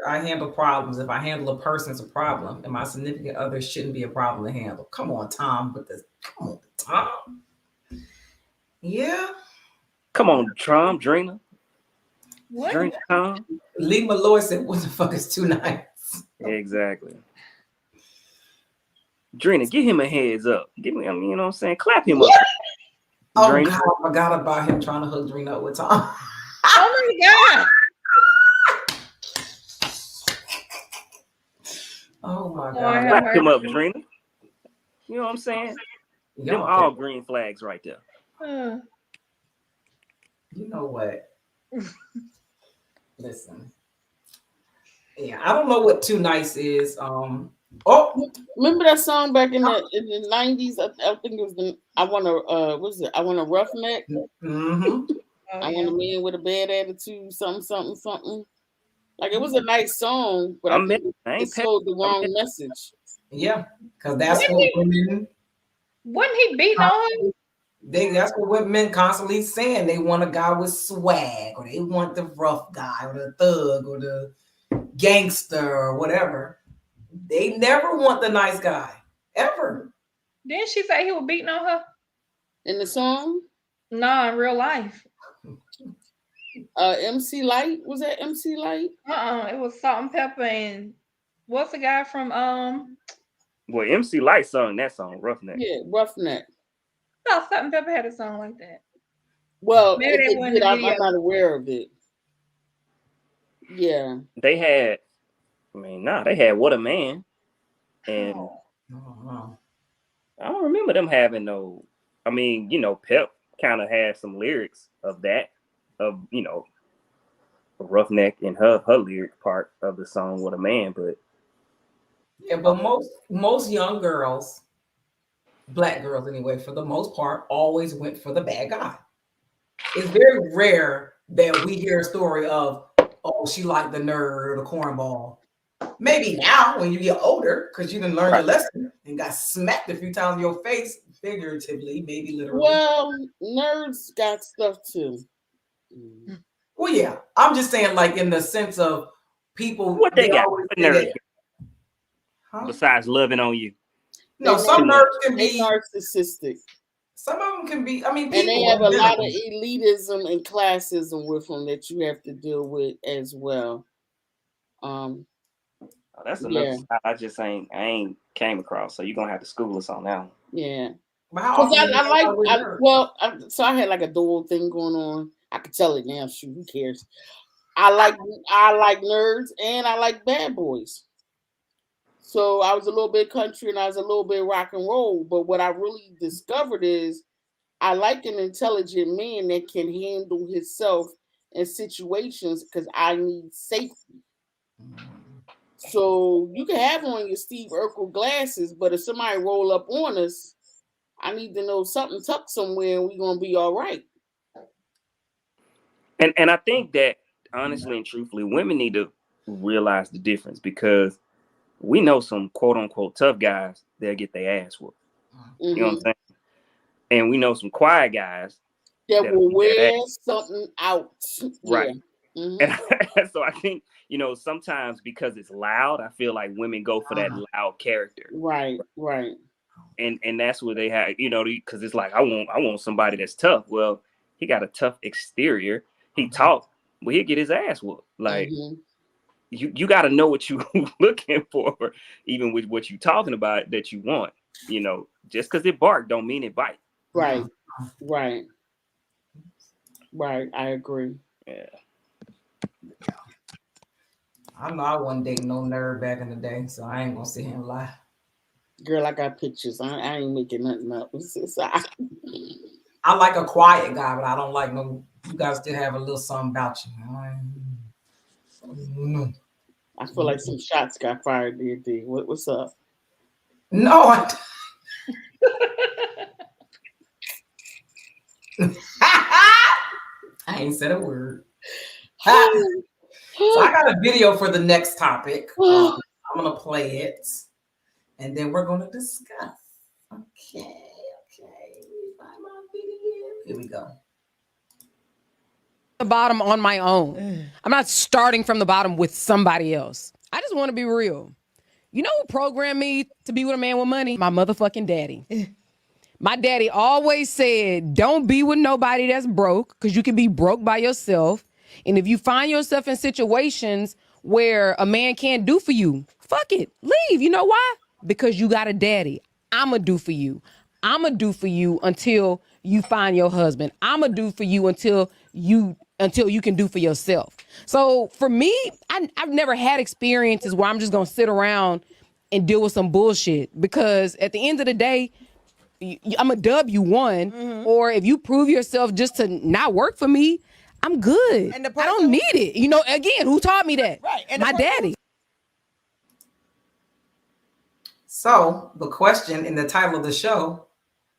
I handle problems. If I handle a person, it's a problem. And my significant other shouldn't be a problem to handle. Come on, Tom. Come on, Tom. Yeah. Come on, Drena. What? Drena, Tom. Lee Malloy said, what the fuck is too nice? Exactly. Drena, give him a heads up. Give me, you know what I'm saying? Clap him up. Oh, Drena. God, I forgot about him trying to hook Drena up with Tom. Oh, my God. Oh, my Oh, God. Clap him up, Drena. You know what I'm saying? Them all green flags right there. You know what? Listen. Yeah, I don't know what too nice is. Remember that song back in the 90s? I think it was I want a roughneck. Mm-hmm. I want a man with a bad attitude, something. Like it was a nice song, but I think it sold the wrong message. Yeah, because that's what women. Wasn't he beating on her? That's what women constantly saying. They want a guy with swag, or they want the rough guy, or the thug, or the gangster, or whatever. They never want the nice guy, ever. Didn't she say he was beating on her? In the song? No, in real life. MC Light. Was that MC Light? It was Salt and Pepper and what's the guy from Well, MC Light sung that song, Roughneck. Yeah, Roughneck. No, Salt and Pepper had a song like that. Well, Maybe they were in the I'm video. not aware of it. Yeah. They had, they had What a Man. And I don't remember them having no, Pep kind of had some lyrics of that, Roughneck and her lyric part of the song What a Man, but yeah, but most young girls, black girls anyway, for the most part, always went for the bad guy. It's very rare that we hear a story of, oh, she liked the nerd or the cornball. Maybe now when you get older, because you didn't learn your lesson and got smacked a few times in your face, figuratively, maybe literally. Well, nerds got stuff too. Well, yeah. I'm just saying, like, in the sense of people. What they got? What nerds huh? Besides loving on you? No, some nerds can be narcissistic. Some of them can be, people. And they have a lot of elitism and classism with them that you have to deal with as well. That's another side I ain't came across. So you're gonna have to school us on that one. Yeah. Because I had like a dual thing going on. I could tell it now. Shoot, who cares? I like nerds and I like bad boys. So I was a little bit country and I was a little bit rock and roll. But what I really discovered is I like an intelligent man that can handle himself in situations because I need safety. So you can have on your Steve Urkel glasses, but if somebody roll up on us, I need to know something tucked somewhere and we're going to be all right. And I think that, honestly and truthfully, women need to realize the difference because we know some quote unquote tough guys that'll get their ass whooped. Mm-hmm. You know what I'm saying? And we know some quiet guys that will wear something out. Right. Yeah. Mm-hmm. And so I think, sometimes because it's loud, I feel like women go for that loud character. Right. And that's what they have, because it's like, I want somebody that's tough. Well, he got a tough exterior. He talk, but he'll get his ass whooped. Like, you got to know what you looking for, even with what you talking about that you want. Just because it bark don't mean it bite. Right. I agree. Yeah. I know I wasn't dating no nerd back in the day, so I ain't gonna sit here and lie. Girl, I got pictures. I ain't making nothing up. I like a quiet guy, but I don't like no. You guys still have a little something about you. I feel like some shots got fired there, D. What's up? No, I ain't said a word. So I got a video for the next topic. I'm gonna play it, and then we're gonna discuss. Okay. Let me find my video. Here we go. The bottom on my own. I'm not starting from the bottom with somebody else. I just want to be real. You know who programmed me to be with a man with money? My motherfucking daddy. My daddy always said, don't be with nobody that's broke, because you can be broke by yourself. And if you find yourself in situations where a man can't do for you, fuck it, leave. You know why? Because you got a daddy. I'ma do for you. I'ma do for you until you find your husband. I'ma do for you until you can do for yourself. So for me, I've never had experiences where I'm just gonna sit around and deal with some bullshit, because at the end of the day, I'm a dub you won, or if you prove yourself just to not work for me, I'm good. And I don't need it. Again, who taught me that? Right. And my daddy. So the question in the title of the show: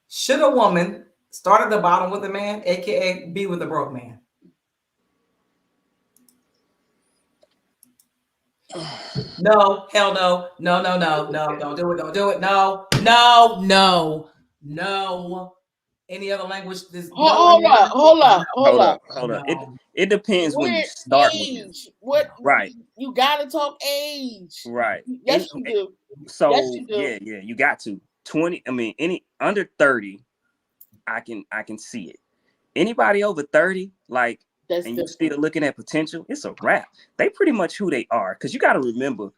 should a woman start at the bottom with a man, aka be with a broke man? No, hell no, no, don't do it, no. Any other language? Hold up. It depends when you start age. What? Right. You gotta talk age. Right. Yes, you do. So yes, you do. yeah, you got to 20. Any under 30, I can see it. Anybody over 30, like That's and you're different. still looking at potential, it's a wrap. They pretty much who they are. Because you got to remember,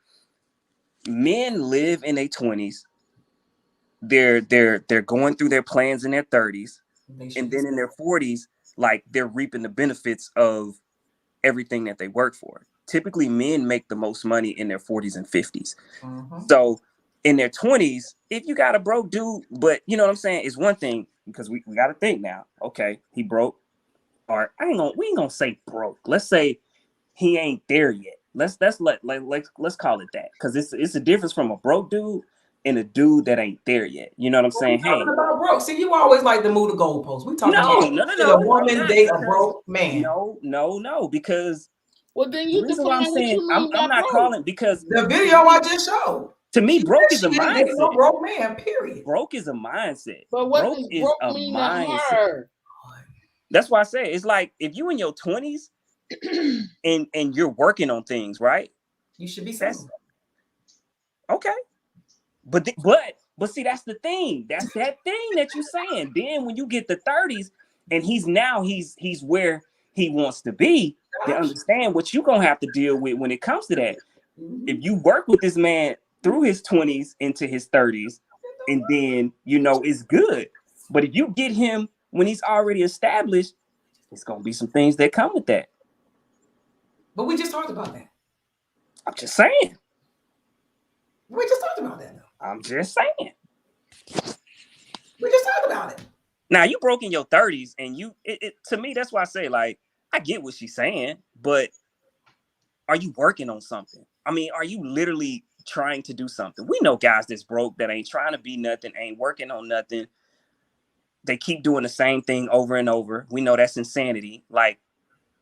men live in their 20s. They're going through their plans in their 30s, and then in their 40s, like they're reaping the benefits of everything that they work for. Typically, men make the most money in their 40s and 50s. So in their 20s, if you got a broke dude, but you know what I'm saying, it's one thing, because we got to think now. Okay, he broke, or we ain't gonna say broke. Let's say he ain't there yet. Let's call it that, because it's a difference from a broke dude and a dude that ain't there yet. You know what I'm saying? Hey, about broke. See, you always like to move the goalposts. We talking about should a woman date a broke man? No, because well, then the you reason why I'm define what saying you mean by I'm not broke. calling, because the video I just showed. To me, broke is a mindset. No broke man, period. Broke is a mindset. But what broke does is broke a mean mindset. to her? That's why I say it's like if you in your 20s and you're working on things, right? You should be single. Okay. But see, that's the thing. That's that thing that you're saying. Then when you get the 30s and he's where he wants to be, to understand what you're gonna have to deal with when it comes to that. If you work with this man through his 20s into his 30s, and then it's good. But if you get him when he's already established, it's gonna be some things that come with that. But we just talked about that. I'm just saying. We just talked about that, though. I'm just saying. We just talked about it. Now you broke in your 30s, and to me, that's why I say, like, I get what she's saying, but are you working on something? I mean, are you literally trying to do something? We know guys that's broke that ain't trying to be nothing, ain't working on nothing. They keep doing the same thing over and over. We know that's insanity. Like,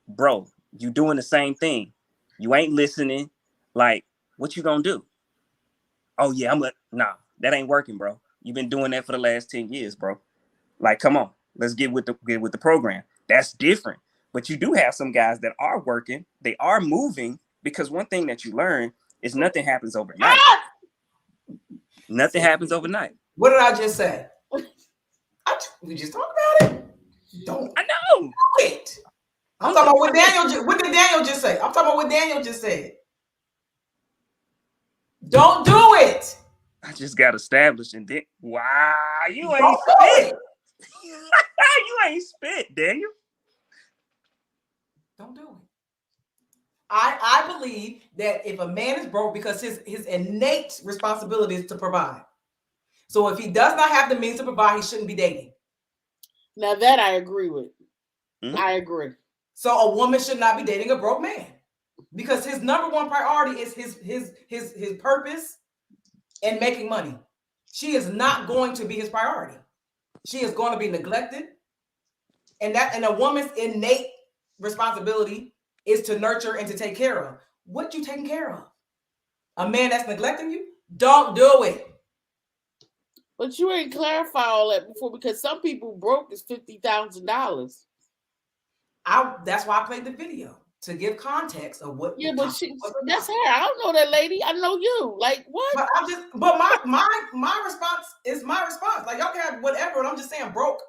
bro, you doing the same thing. You ain't listening. Like, what you gonna do? Oh yeah, nah, that ain't working, bro. You've been doing that for the last 10 years, bro. Like, come on, let's get with the program. That's different. But you do have some guys that are working, they are moving, because one thing that you learn is nothing happens overnight. Nothing happens overnight. What did I just say? We just talked about it. I know. Do it. I'm talking about what Daniel. What did Daniel just say? I'm talking about what Daniel just said. Don't do it. I just got established, and then wow, you ain't spit. You ain't spit, Daniel. Don't do it. I believe that if a man is broke, because his innate responsibility is to provide. So if he does not have the means to provide, he shouldn't be dating. Now that I agree with. Mm-hmm. I agree. So a woman should not be dating a broke man, because his number one priority is his purpose and making money. She is not going to be his priority. She is going to be neglected. And a woman's innate responsibility is to nurture and to take care of. What you taking care of? A man that's neglecting you? Don't do it. But you ain't clarified all that before, because some people broke is $50,000. That's why I played the video, to give context of what. Yeah, but that's her. I don't know that lady. I know you. Like, what? But my response is my response. Like, y'all can have whatever, and I'm just saying broke.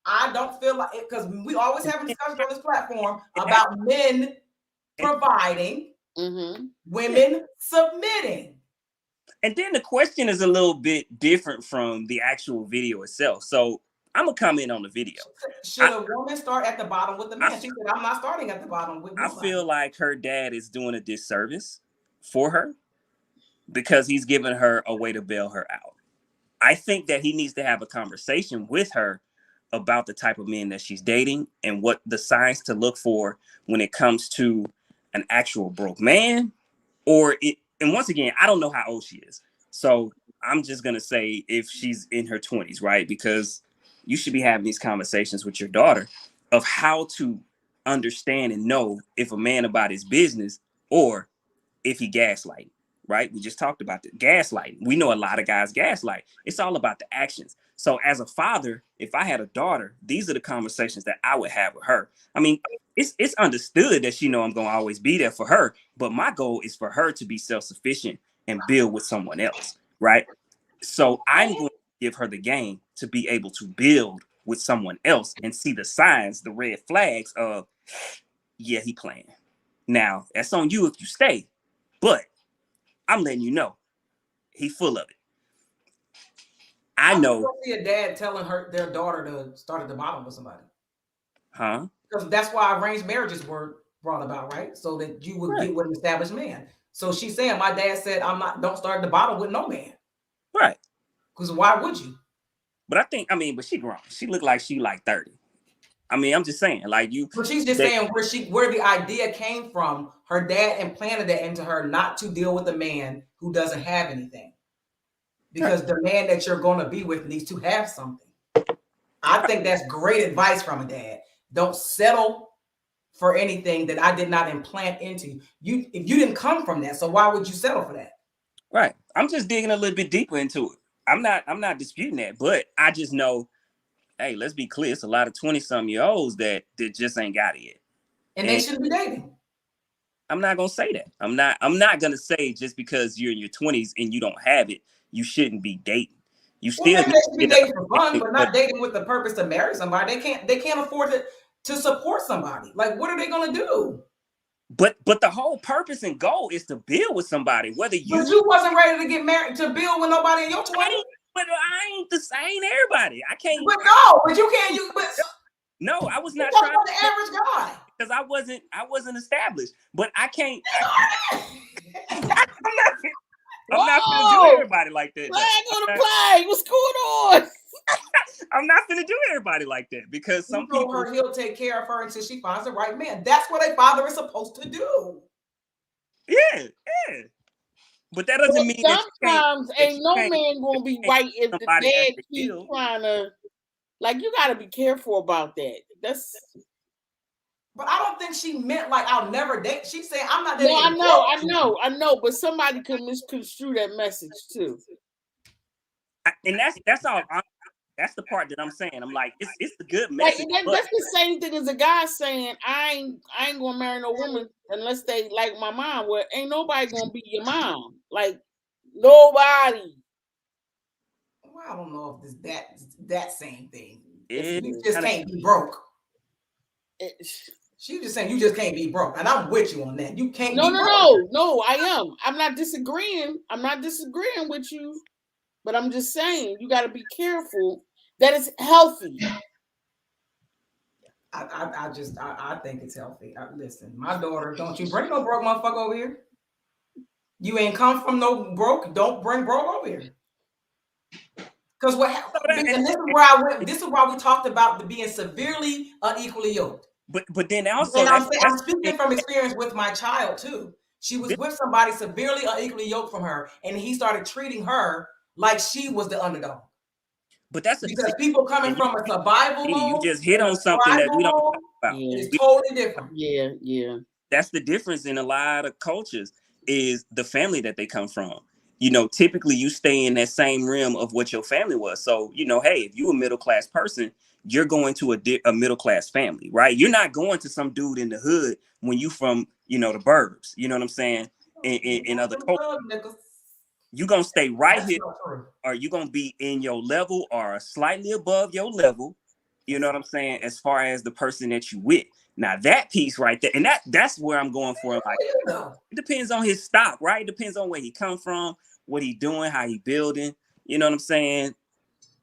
I don't feel like it, because we always have a discussion on this platform about men providing, women submitting. And then the question is a little bit different from the actual video itself. So I'm gonna comment on the video. Should a woman start at the bottom with the man? She said, I'm not starting at the bottom with nobody. I feel like her dad is doing a disservice for her, because he's giving her a way to bail her out. I think that he needs to have a conversation with her about the type of men that she's dating and what the signs to look for when it comes to an actual broke man. And once again, I don't know how old she is. So I'm just going to say if she's in her 20s, right? Because you should be having these conversations with your daughter of how to understand and know if a man about his business or if he gaslight, right? We just talked about the gaslighting. We know a lot of guys gaslight. It's all about the actions. So as a father, if I had a daughter, these are the conversations that I would have with her. I mean, it's understood that she know I'm going to always be there for her, but my goal is for her to be self-sufficient and build with someone else, right? So I'm going to give her the game to be able to build with someone else and see the signs, the red flags of, yeah, he playing. Now, that's on you if you stay. But I'm letting you know, he full of it. I know. don't see a dad telling their daughter to start at the bottom with somebody. Huh? Because that's why arranged marriages were brought about, right? So that you would get with an established man. So she's saying, my dad said, don't start at the bottom with no man. Right. Because why would you? But but she grown. She looked like she like 30. I mean, I'm just saying, like you. But she's just saying where the idea came from. Her dad implanted that into her not to deal with a man who doesn't have anything. Because the man that you're going to be with needs to have something. I think that's great advice from a dad. Don't settle for anything that I did not implant into you. If you didn't come from that, so why would you settle for that? Right. I'm just digging a little bit deeper into it. I'm not disputing that, but I just know, hey, let's be clear. It's a lot of 20-some-year-olds that just ain't got it yet. And they shouldn't be dating. I'm not gonna say that. I'm not gonna say just because you're in your 20s and you don't have it, you shouldn't be dating. You still maybe they should be dating for fun, but not dating with the purpose to marry somebody. They can't afford to support somebody. Like, what are they gonna do? But the whole purpose and goal is to build with somebody. Whether But you wasn't ready to get married to build with nobody in your 20s. But I ain't the same. Everybody, I can't. But no, but you can't. No, I was not trying to the average guy because I wasn't established. But I can't. I'm not gonna do everybody like that. Flag on the play. What's going on? I'm not gonna do everybody like that because some people he'll take care of her until she finds the right man. That's what a father is supposed to do. Yeah. But that doesn't mean sometimes ain't no man gonna be right if the dad keep trying to. Like, you got to be careful about that. But I don't think she meant like I'll never date. She's saying I'm not dating. No, I know. But somebody could misconstrue that message too. And that's all. That's the part that I'm saying. I'm like, it's the good message. Like, that's the same thing as a guy saying, I ain't gonna marry no woman unless they like my mom. Well, ain't nobody gonna be your mom. Like, nobody. Well, I don't know if it's that same thing. You just can't be broke. She just saying you just can't be broke, and I'm with you on that. You can't. No, I am. I'm not disagreeing. With you, but I'm just saying you got to be careful that it's healthy. I think it's healthy. Listen, my daughter, don't you bring no broke motherfucker over here. You ain't come from no broke. Don't bring broke over here. Because what happened, and this is where I went. This is why we talked about being severely unequally yoked. But then also, and I'm speaking from experience with my child too. She was with somebody severely unequally yoked from her, and he started treating her like she was the underdog. But that's because people coming from a survival mode. You just hit on something that we don't talk about. It's totally different. Yeah. That's the difference in a lot of cultures is the family that they come from. You know, typically you stay in that same realm of what your family was. So, you know, hey, if you're a middle-class person, you're going to a middle-class family, right? You're not going to some dude in the hood when you from, you know, the burbs, you know what I'm saying? In other cultures. You're going to stay right here, or you're going to be in your level or slightly above your level, you know what I'm saying, as far as the person that you with. Now, that piece right there, and that's where I'm going for. Like, it depends on his stock, right? It depends on where he come from, what he doing, how he building, you know what I'm saying?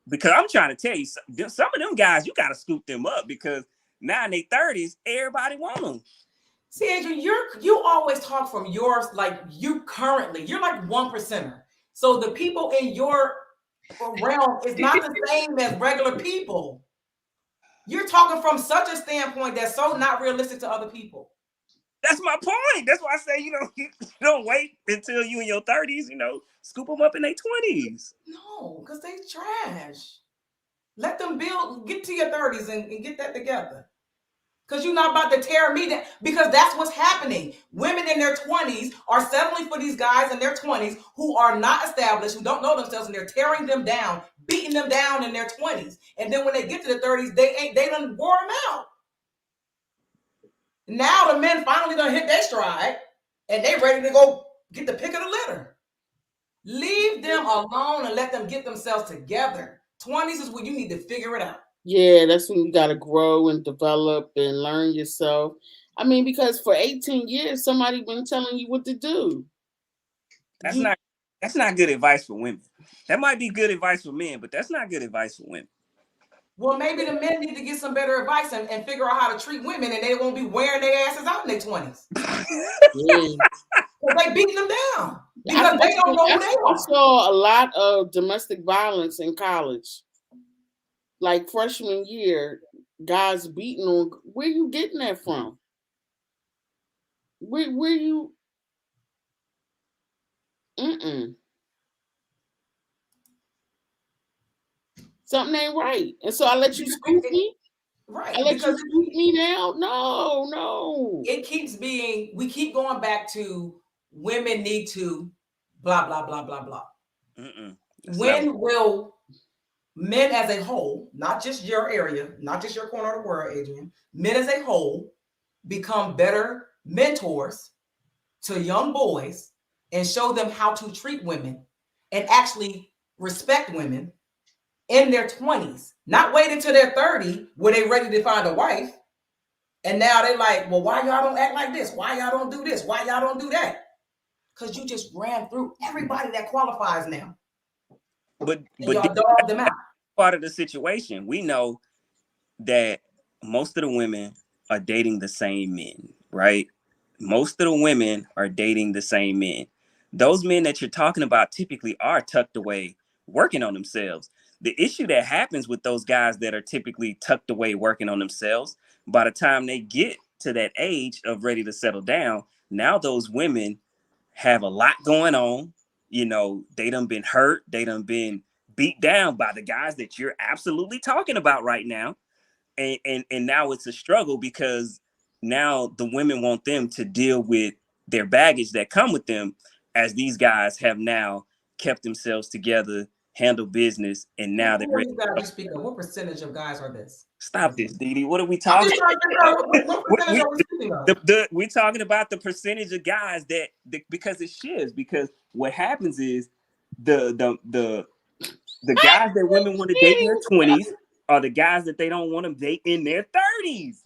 Because I'm trying to tell you, some of them guys, you got to scoop them up because now in their 30s, everybody want them. See, Adrian, you always talk from yours, like you're like 1%er. So the people in your realm is not the same as regular people. You're talking from such a standpoint that's so not realistic to other people. That's my point. That's why I say, you don't wait until you in your 30s, scoop them up in their 20s. No, because they trash. Let them get to your 30s and get that together. Because you're not about to tear me down. Because that's what's happening. Women in their 20s are settling for these guys in their 20s who are not established, who don't know themselves, and they're tearing them down, beating them down in their 20s. And then when they get to the 30s, they done wore them out. Now the men finally done hit their stride, and they ready to go get the pick of the litter. Leave them alone and let them get themselves together. 20s is when you need to figure it out. Yeah, that's when you got to grow and develop and learn yourself. I mean, because for 18 years, somebody been telling you what to do. That's not good advice for women. That might be good advice for men, but that's not good advice for women. Well, maybe the men need to get some better advice and figure out how to treat women, and they won't be wearing their asses out in their 20s. Yeah. Because they beating them down because they don't know who they I are. saw a lot of domestic violence in college. Like freshman year, guys beating on. Where you getting that from? Where you? Something ain't right, and so I let you scoop me. Right. I let you scoop me now. No. It keeps being. We keep going back to women need to blah blah blah blah blah. When will men as a whole, not just your area, not just your corner of the world, Adrian, men as a whole become better mentors to young boys and show them how to treat women and actually respect women in their 20s, not wait until they're 30 when they're ready to find a wife. And now they're like, well, why y'all don't act like this? Why y'all don't do this? Why y'all don't do that? Because you just ran through everybody that qualifies now. But y'all dogged them out. Part of the situation, we know that most of the women are dating the same men, right? Most of the women are dating the same men. Those men that you're talking about typically are tucked away working on themselves. The issue that happens with those guys that are typically tucked away working on themselves, by the time they get to that age of ready to settle down, now those women have a lot going on. You know, they done been hurt. They done been beat down by the guys that you're absolutely talking about right now. And now it's a struggle because now the women want them to deal with their baggage that come with them, as these guys have now kept themselves together, handle business, and now they're ready. What percentage of guys are this? Stop this, Didi. What are we talking about? We're talking about the percentage of guys that because it shifts. Because what happens is the guys that women want to date in their 20s are the guys that they don't want to date in their 30s.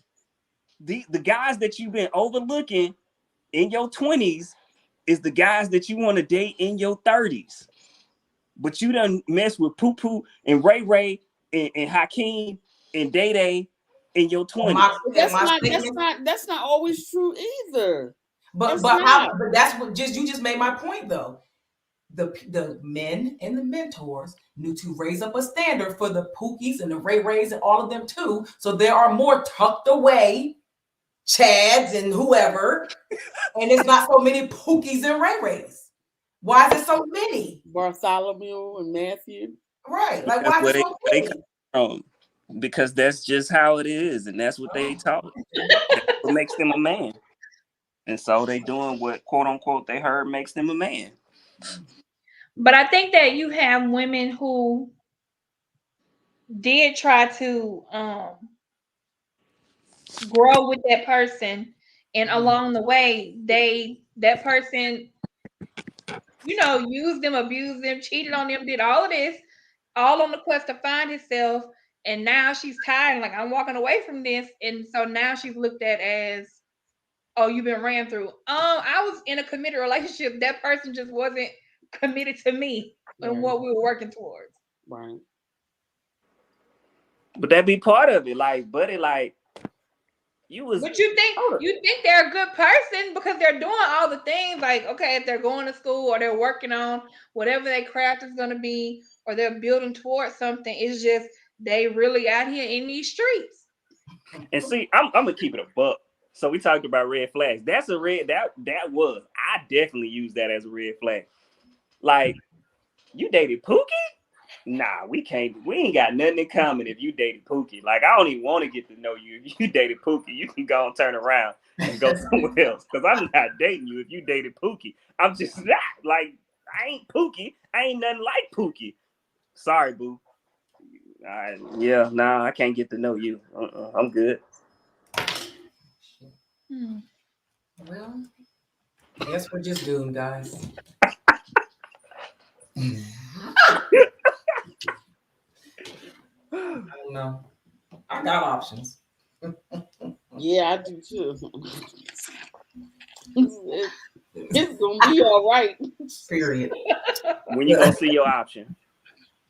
The guys that you've been overlooking in your 20s is the guys that you want to date in your 30s. But you done mess with Poo Poo and Ray Ray and Hakeem and Day Day in your 20s. That's not always true either. But that's what you just made my point though. The men and the mentors knew to raise up a standard for the Pookies and the Ray Rays and all of them too. So there are more tucked away Chads and whoever, and it's not so many Pookies and Ray Rays. Why is it so many? Bartholomew and Matthew. Right. Like why is it so many? Because that's just how it is, and that's what they taught. That's what makes them a man. And so they doing what quote unquote they heard makes them a man. But I think that you have women who did try to grow with that person, and along the way, that person, used them, abused them, cheated on them, did all of this, all on the quest to find himself. And now she's tired, like I'm walking away from this, and so now she's looked at as, oh, you've been ran through. I was in a committed relationship. That person just wasn't committed to me and what we were working towards. Right. But that be part of it, like, buddy, like you was. But you think they're a good person because they're doing all the things. Like, okay, if they're going to school or they're working on whatever their craft is going to be, or they're building towards something, it's just they really out here in these streets. And see, I'm gonna keep it a buck. So we talked about red flags. That's a red that was. I definitely use that as a red flag. Like, you dated Pookie? Nah, we can't. We ain't got nothing in common if you dated Pookie. Like, I don't even want to get to know you. If you dated Pookie, you can go and turn around and go somewhere else. Because I'm not dating you if you dated Pookie. I'm just not. Like, I ain't Pookie. I ain't nothing like Pookie. Sorry, boo. I can't get to know you. I'm good. Well, I guess we're just doomed, guys. I don't know. I got options. Yeah, I do too. It's gonna be all right. Period. When you gonna see your option?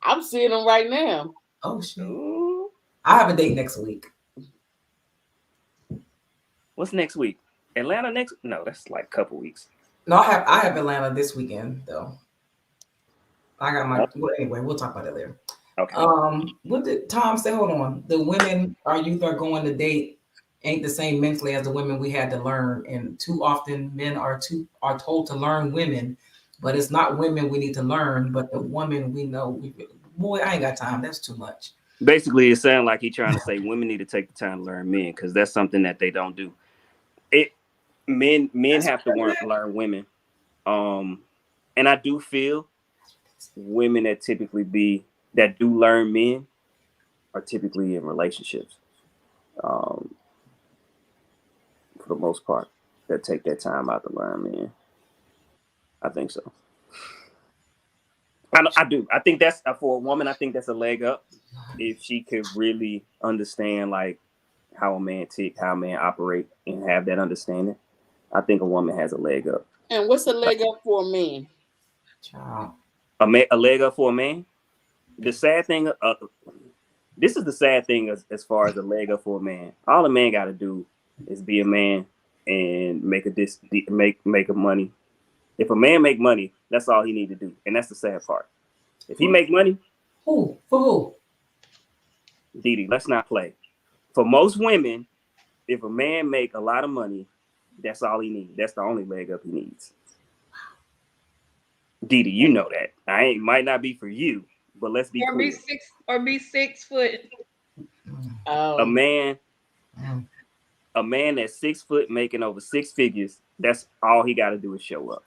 I'm seeing them right now. Oh shit. Ooh. I have a date next week. What's next week? Atlanta next? No, that's like a couple weeks. No, I have Atlanta this weekend though. I got my well, anyway, we'll talk about it later. Okay. What did Tom say? Hold on. The women our youth are going to date ain't the same mentally as the women we had to learn. And too often men are told to learn women, but it's not women we need to learn, but the woman we know. Boy, I ain't got time. That's too much. Basically, it sounds like he's trying to say women need to take the time to learn men because that's something that they don't do. Men have to learn women. And I do feel women that do learn men are typically in relationships. For the most part, that take that time out to learn men. I think so. I do. I think that's for a woman. I think that's a leg up if she could really understand like how a man tick, how a man operate, and have that understanding. I think a woman has a leg up. And what's a leg up for a man? Child. A leg up for a man. The sad thing, this is the sad thing as far as a leg up for a man. All a man got to do is be a man and make a money. If a man make money, that's all he need to do, and that's the sad part. If he make money, for who? Didi, let's not play. For most women, if a man make a lot of money, that's all he needs. That's the only leg up he needs. Didi, you know that. Might not be for you, but let's be clear. Be 6 foot. A man that's 6 foot making over 6 figures, that's all he got to do is show up.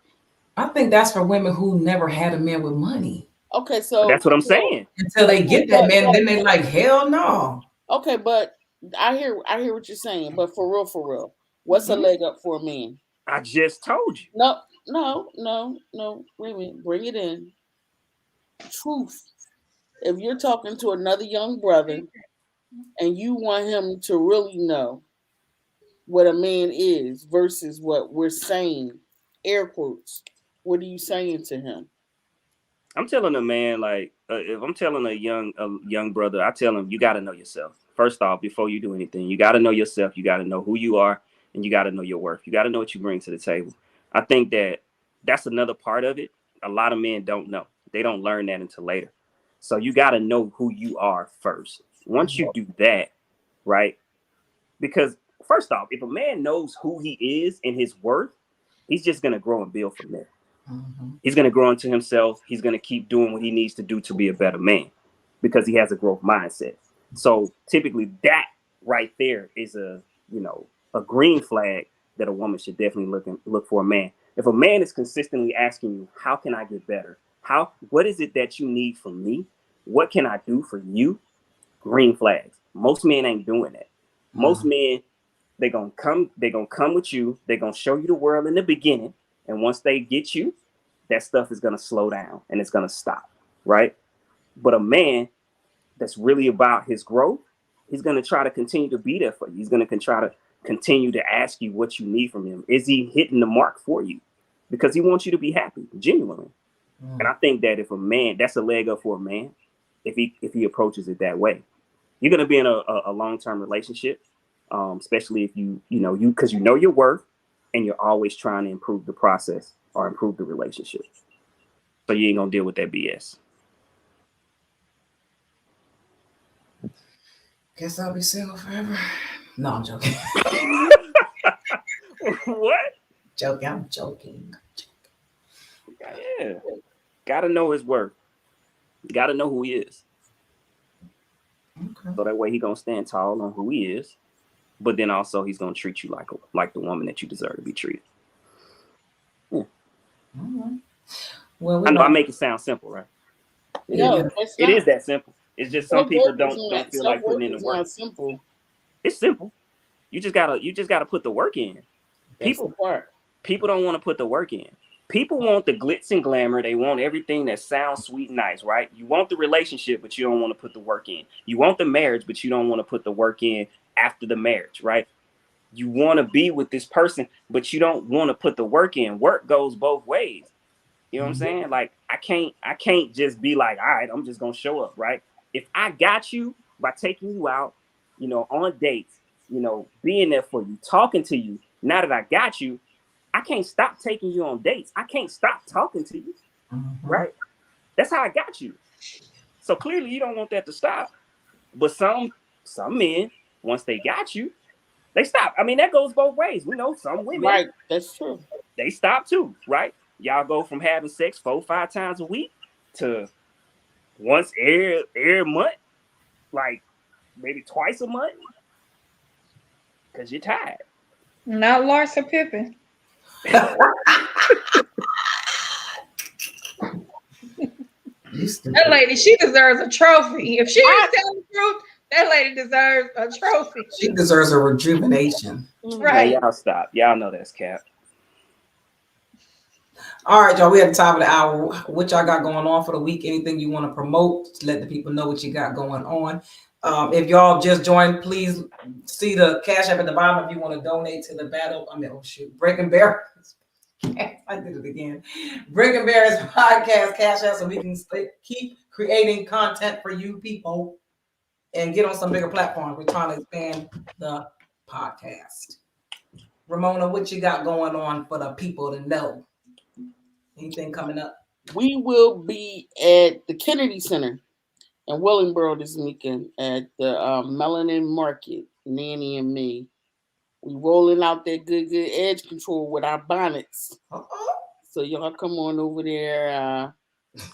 I think that's for women who never had a man with money. Okay, so that's what I'm saying. Until they get that man, then they like, hell no. Okay, but I hear what you're saying, but for real, what's a leg up for a man? I just told you. No. Wait a minute, bring it in. Truth. If you're talking to another young brother and you want him to really know what a man is versus what we're saying, air quotes, what are you saying to him? I'm telling a man, like, if I'm telling a young brother, I tell him, you got to know yourself. First off, before you do anything, you got to know yourself. You got to know who you are, and you got to know your worth. You got to know what you bring to the table. I think that's another part of it. A lot of men don't know. They don't learn that until later. So you got to know who you are first. Once you do that, right? Because first off, if a man knows who he is and his worth, he's just going to grow and build from there. Mm-hmm. He's going to grow into himself. He's going to keep doing what he needs to do to be a better man because he has a growth mindset. So typically that right there is a green flag that a woman should definitely look for a man. If a man is consistently asking you, how can I get better? What is it that you need from me? What can I do for you? Green flags. Most men ain't doing that. Most men, they're going to come with you. They're going to show you the world in the beginning. And once they get you, that stuff is going to slow down and it's going to stop, right? But a man that's really about his growth, he's going to try to continue to be there for you. He's going to try to continue to ask you what you need from him. Is he hitting the mark for you? Because he wants you to be happy, genuinely. And I think that if a man, that's a leg up for a man, if he approaches it that way. You're going to be in a long-term relationship, especially if because you know your worth and you're always trying to improve the process or improve the relationship. So you ain't going to deal with that BS. Guess I'll be single forever. No, I'm joking. What? I'm joking. Yeah. Got to know his worth. Got to know who he is. Okay. So that way he going to stand tall on who he is. But then also he's going to treat you like the woman that you deserve to be treated. Yeah. Mm-hmm. Well, I know I make it sound simple, right? No, it is that simple. It's just some people don't feel like putting in the work. Simple. It's simple. You just gotta put the work in. People don't want to put the work in. People want the glitz and glamour. They want everything that sounds sweet and nice, right? You want the relationship, but you don't want to put the work in. You want the marriage, but you don't want to put the work in after the marriage, right? you want to be with this person, but you don't want to put the work in. Work goes both ways. You know what I'm saying? Like I can't just be like, all right, I'm just gonna show up, right? If I got you by taking you out, on dates, being there for you, talking to you. Now that I got you, I can't stop taking you on dates. I can't stop talking to you, right? That's how I got you. So clearly you don't want that to stop. But some men, once they got you, they stop. I mean, that goes both ways. We know some women, Right, that's true. They stop too, right? Y'all go from having sex 4-5 times a week to once every month, like maybe twice a month, because you're tired. Not Larsa Pippen. That lady, she deserves a trophy. If she is telling the truth, that lady deserves a trophy. She deserves a rejuvenation. Right. Man, y'all stop. Y'all know that's cap. All right, y'all. We at the top of the hour. What y'all got going on for the week? Anything you want to promote? Let the people know what you got going on. If y'all just joined, please see the Cash App at the bottom if you want to donate to the battle. Breaking Barriers. I did it again. Breaking Barriers podcast Cash App, so we can keep creating content for you people and get on some bigger platforms. We're trying to expand the podcast. Ramona, what you got going on for the people to know? Anything coming up? We will be at the Kennedy Center in Willingboro this weekend at the Melanin Market, Nanny and me. We rolling out that good edge control with our bonnets. So y'all come on over there.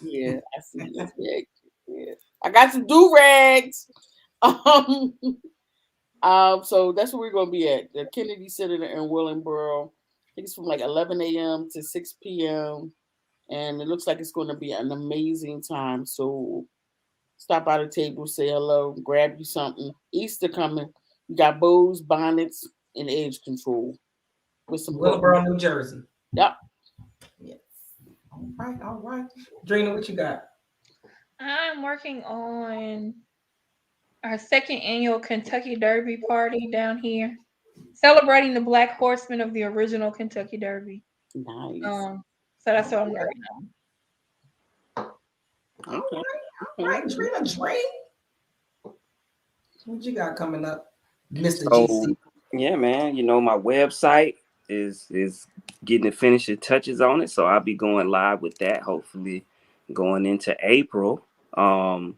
Yeah, I see this bag. Yeah. I got some do-rags. So that's where we're gonna be at. The Kennedy Center in Willingboro. I think it's from like 11 a.m. to 6 p.m. And it looks like it's gonna be an amazing time. So stop by the table, say hello, grab you something. Easter coming. We got bows, bonnets, and edge control. With some Willingboro, New Jersey. Yep. Yes. All right. Drena, what you got? I'm working on our second annual Kentucky Derby party down here, celebrating the Black Horsemen of the original Kentucky Derby. Nice. So that's what I'm working on. Okay. All right, Dreen. What you got coming up, Mr. GC? Yeah, man. My website is getting the finishing touches on it, so I'll be going live with that hopefully going into April. And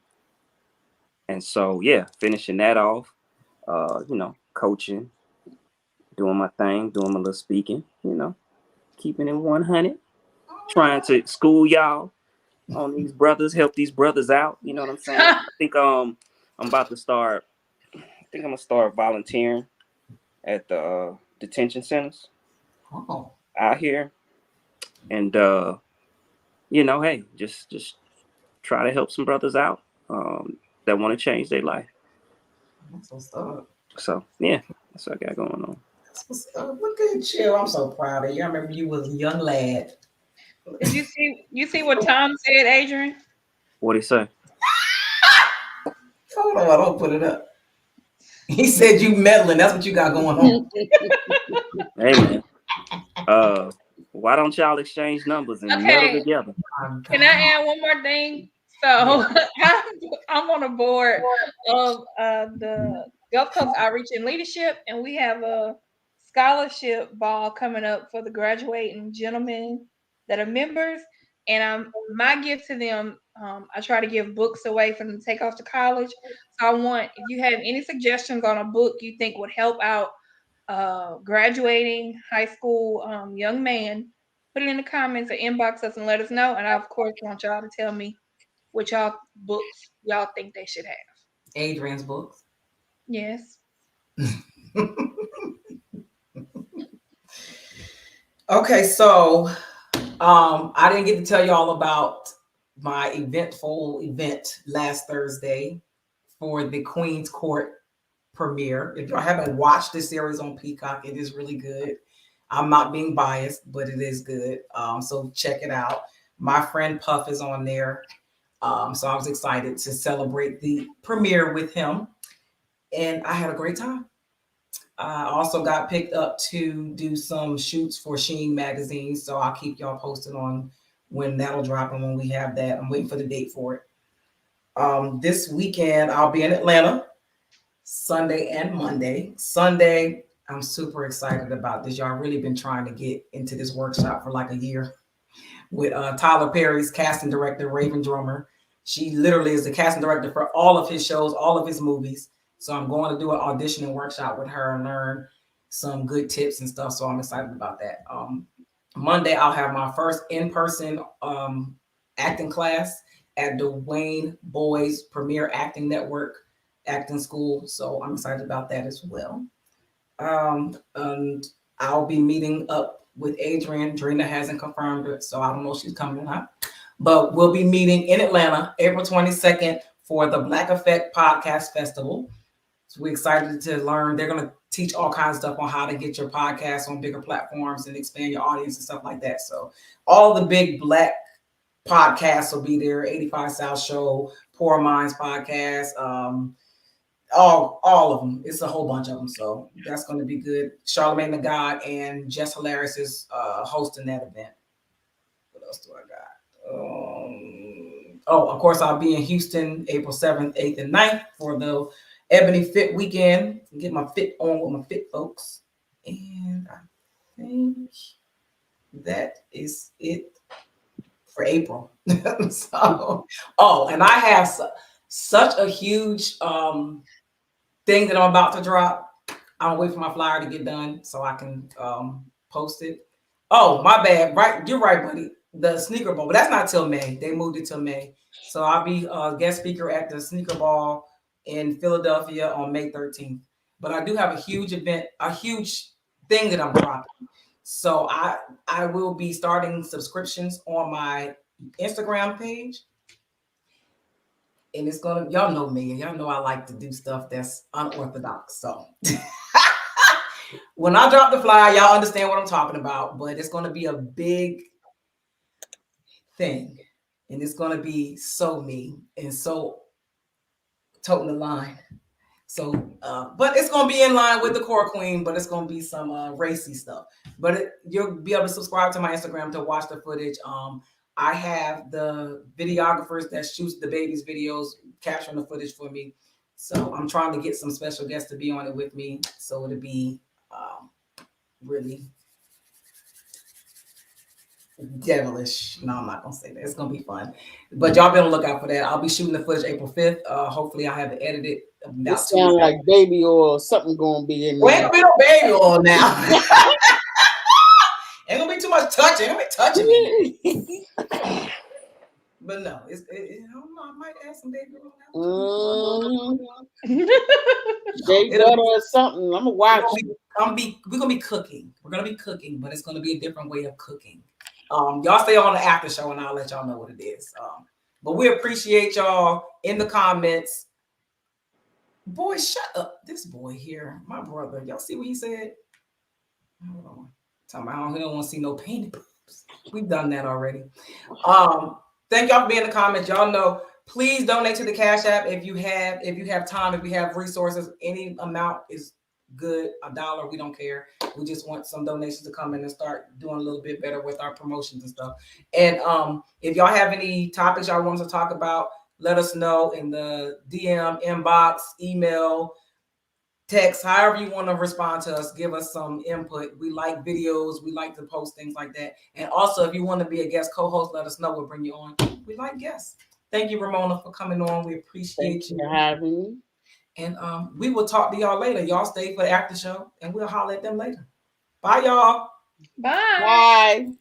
so finishing that off. Coaching, doing my thing, doing my little speaking. Keeping it 100, trying to school y'all on these brothers, help these brothers out. You know what I'm saying? I think I'm about to start. I think I'm gonna start volunteering at the detention centers out here, and hey, just try to help some brothers out that want to change their life. That's what's up. So that's what I got going on. That's what's up. Look at you. I'm so proud of you. I remember you was a young lad. Did you see what Tom said, Adrian? What'd he say? Hold on, don't put it up. He said you meddling. That's what you got going on. Hey man. Why don't y'all exchange numbers and meddle together? Can I add one more thing? So I'm on a board of the Gulf Coast Outreach and Leadership, and we have a scholarship ball coming up for the graduating gentlemen that are members. And my gift to them, I try to give books away for them to take off to college. So I want, if you have any suggestions on a book you think would help out graduating high school young man, put it in the comments or inbox us and let us know. And I, of course, want y'all to tell me which y'all books y'all think they should have. Adrian's books. Yes. Okay, so I didn't get to tell you all about my eventful event last Thursday for the Queen's Court premiere. If y'all haven't watched this series on Peacock, it is really good. I'm not being biased, but it is good. So check it out. My friend Puff is on there. So I was excited to celebrate the premiere with him. And I had a great time. I also got picked up to do some shoots for Sheen magazine, so I'll keep y'all posted on when that'll drop and when we have that. I'm waiting for the date for it. This weekend I'll be in Atlanta, Sunday and Monday. Sunday, I'm super excited about this. Y'all really been trying to get into this workshop for like a year with Tyler Perry's casting director, Raven Drummer. She literally is the casting director for all of his shows, all of his movies. So I'm going to do an auditioning workshop with her and learn some good tips and stuff. So I'm excited about that. Monday, I'll have my first in-person acting class at the Wayne Boys Premier Acting Network acting school. So I'm excited about that as well. And I'll be meeting up with Adrian. Drena hasn't confirmed it, so I don't know if she's coming or not. But we'll be meeting in Atlanta, April 22nd for the Black Effect Podcast Festival. So we're excited to learn. They're going to teach all kinds of stuff on how to get your podcast on bigger platforms and expand your audience and stuff like that. So all the big Black podcasts will be there. 85 South Show, Poor Minds Podcast, all of them. It's a whole bunch of them. So that's going to be good. Charlamagne the God and Jess Hilarious is hosting that event. What else do I got? Of course, I'll be in Houston April 7th, 8th, and 9th for the Ebony Fit Weekend. Get my fit on with my fit folks. And I think that is it for April. So, and I have such a huge thing that I'm about to drop. I'll wait for my flyer to get done so I can post it. Oh, my bad. Right, you're right, buddy. The sneaker ball, but that's not till May. They moved it till May. So I'll be a guest speaker at the sneaker ball in Philadelphia on May 13th. But I do have a huge event, a huge thing that I'm dropping. So I will be starting subscriptions on my Instagram page. And it's gonna, y'all know me, and y'all know I like to do stuff that's unorthodox. So when I drop the flyer, y'all understand what I'm talking about, but it's gonna be a big thing. And it's gonna be so me and so toting the line. So, but it's gonna be in line with the Core Queen, but it's gonna be some racy stuff. But you'll be able to subscribe to my Instagram to watch the footage. I have the videographers that shoots the baby's videos capturing the footage for me. So I'm trying to get some special guests to be on it with me. So it'll be really devilish. No, I'm not gonna say that. It's gonna be fun. But y'all be on the lookout for that. I'll be shooting the footage April 5th. Hopefully I have it edited. It sounds like baby oil or something gonna be in there. Ain't gonna be no baby oil now. Ain't gonna be too much touching. Ain't gonna be touching me. But no, I don't know. I might add some baby oil. Shea butter or something. I'm gonna watch. We're gonna be cooking. We're gonna be cooking, but it's gonna be a different way of cooking. Y'all stay on the after show, and I'll let y'all know what it is. But we appreciate y'all in the comments. Boy, shut up! This boy here, my brother. Y'all see what he said? Hold on. Talking about he don't want to see no painted boobs. We've done that already. Thank y'all for being in the comments. Y'all know, please donate to the Cash App if you have time, if you have resources. Any amount is good. $1, we don't care. We just want some donations to come in and start doing a little bit better with our promotions and stuff. And if y'all have any topics y'all want us to talk about, let us know in the DM, inbox, email, text, however you want to respond to us. Give us some input. We like videos. We like to post things like that. And also, if you want to be a guest co-host, let us know. We'll bring you on. We like guests. Thank you, Ramona, for coming on. We appreciate you for having me. And we will talk to y'all later. Y'all stay for the after show, and we'll holler at them later. Bye, y'all. Bye. Bye.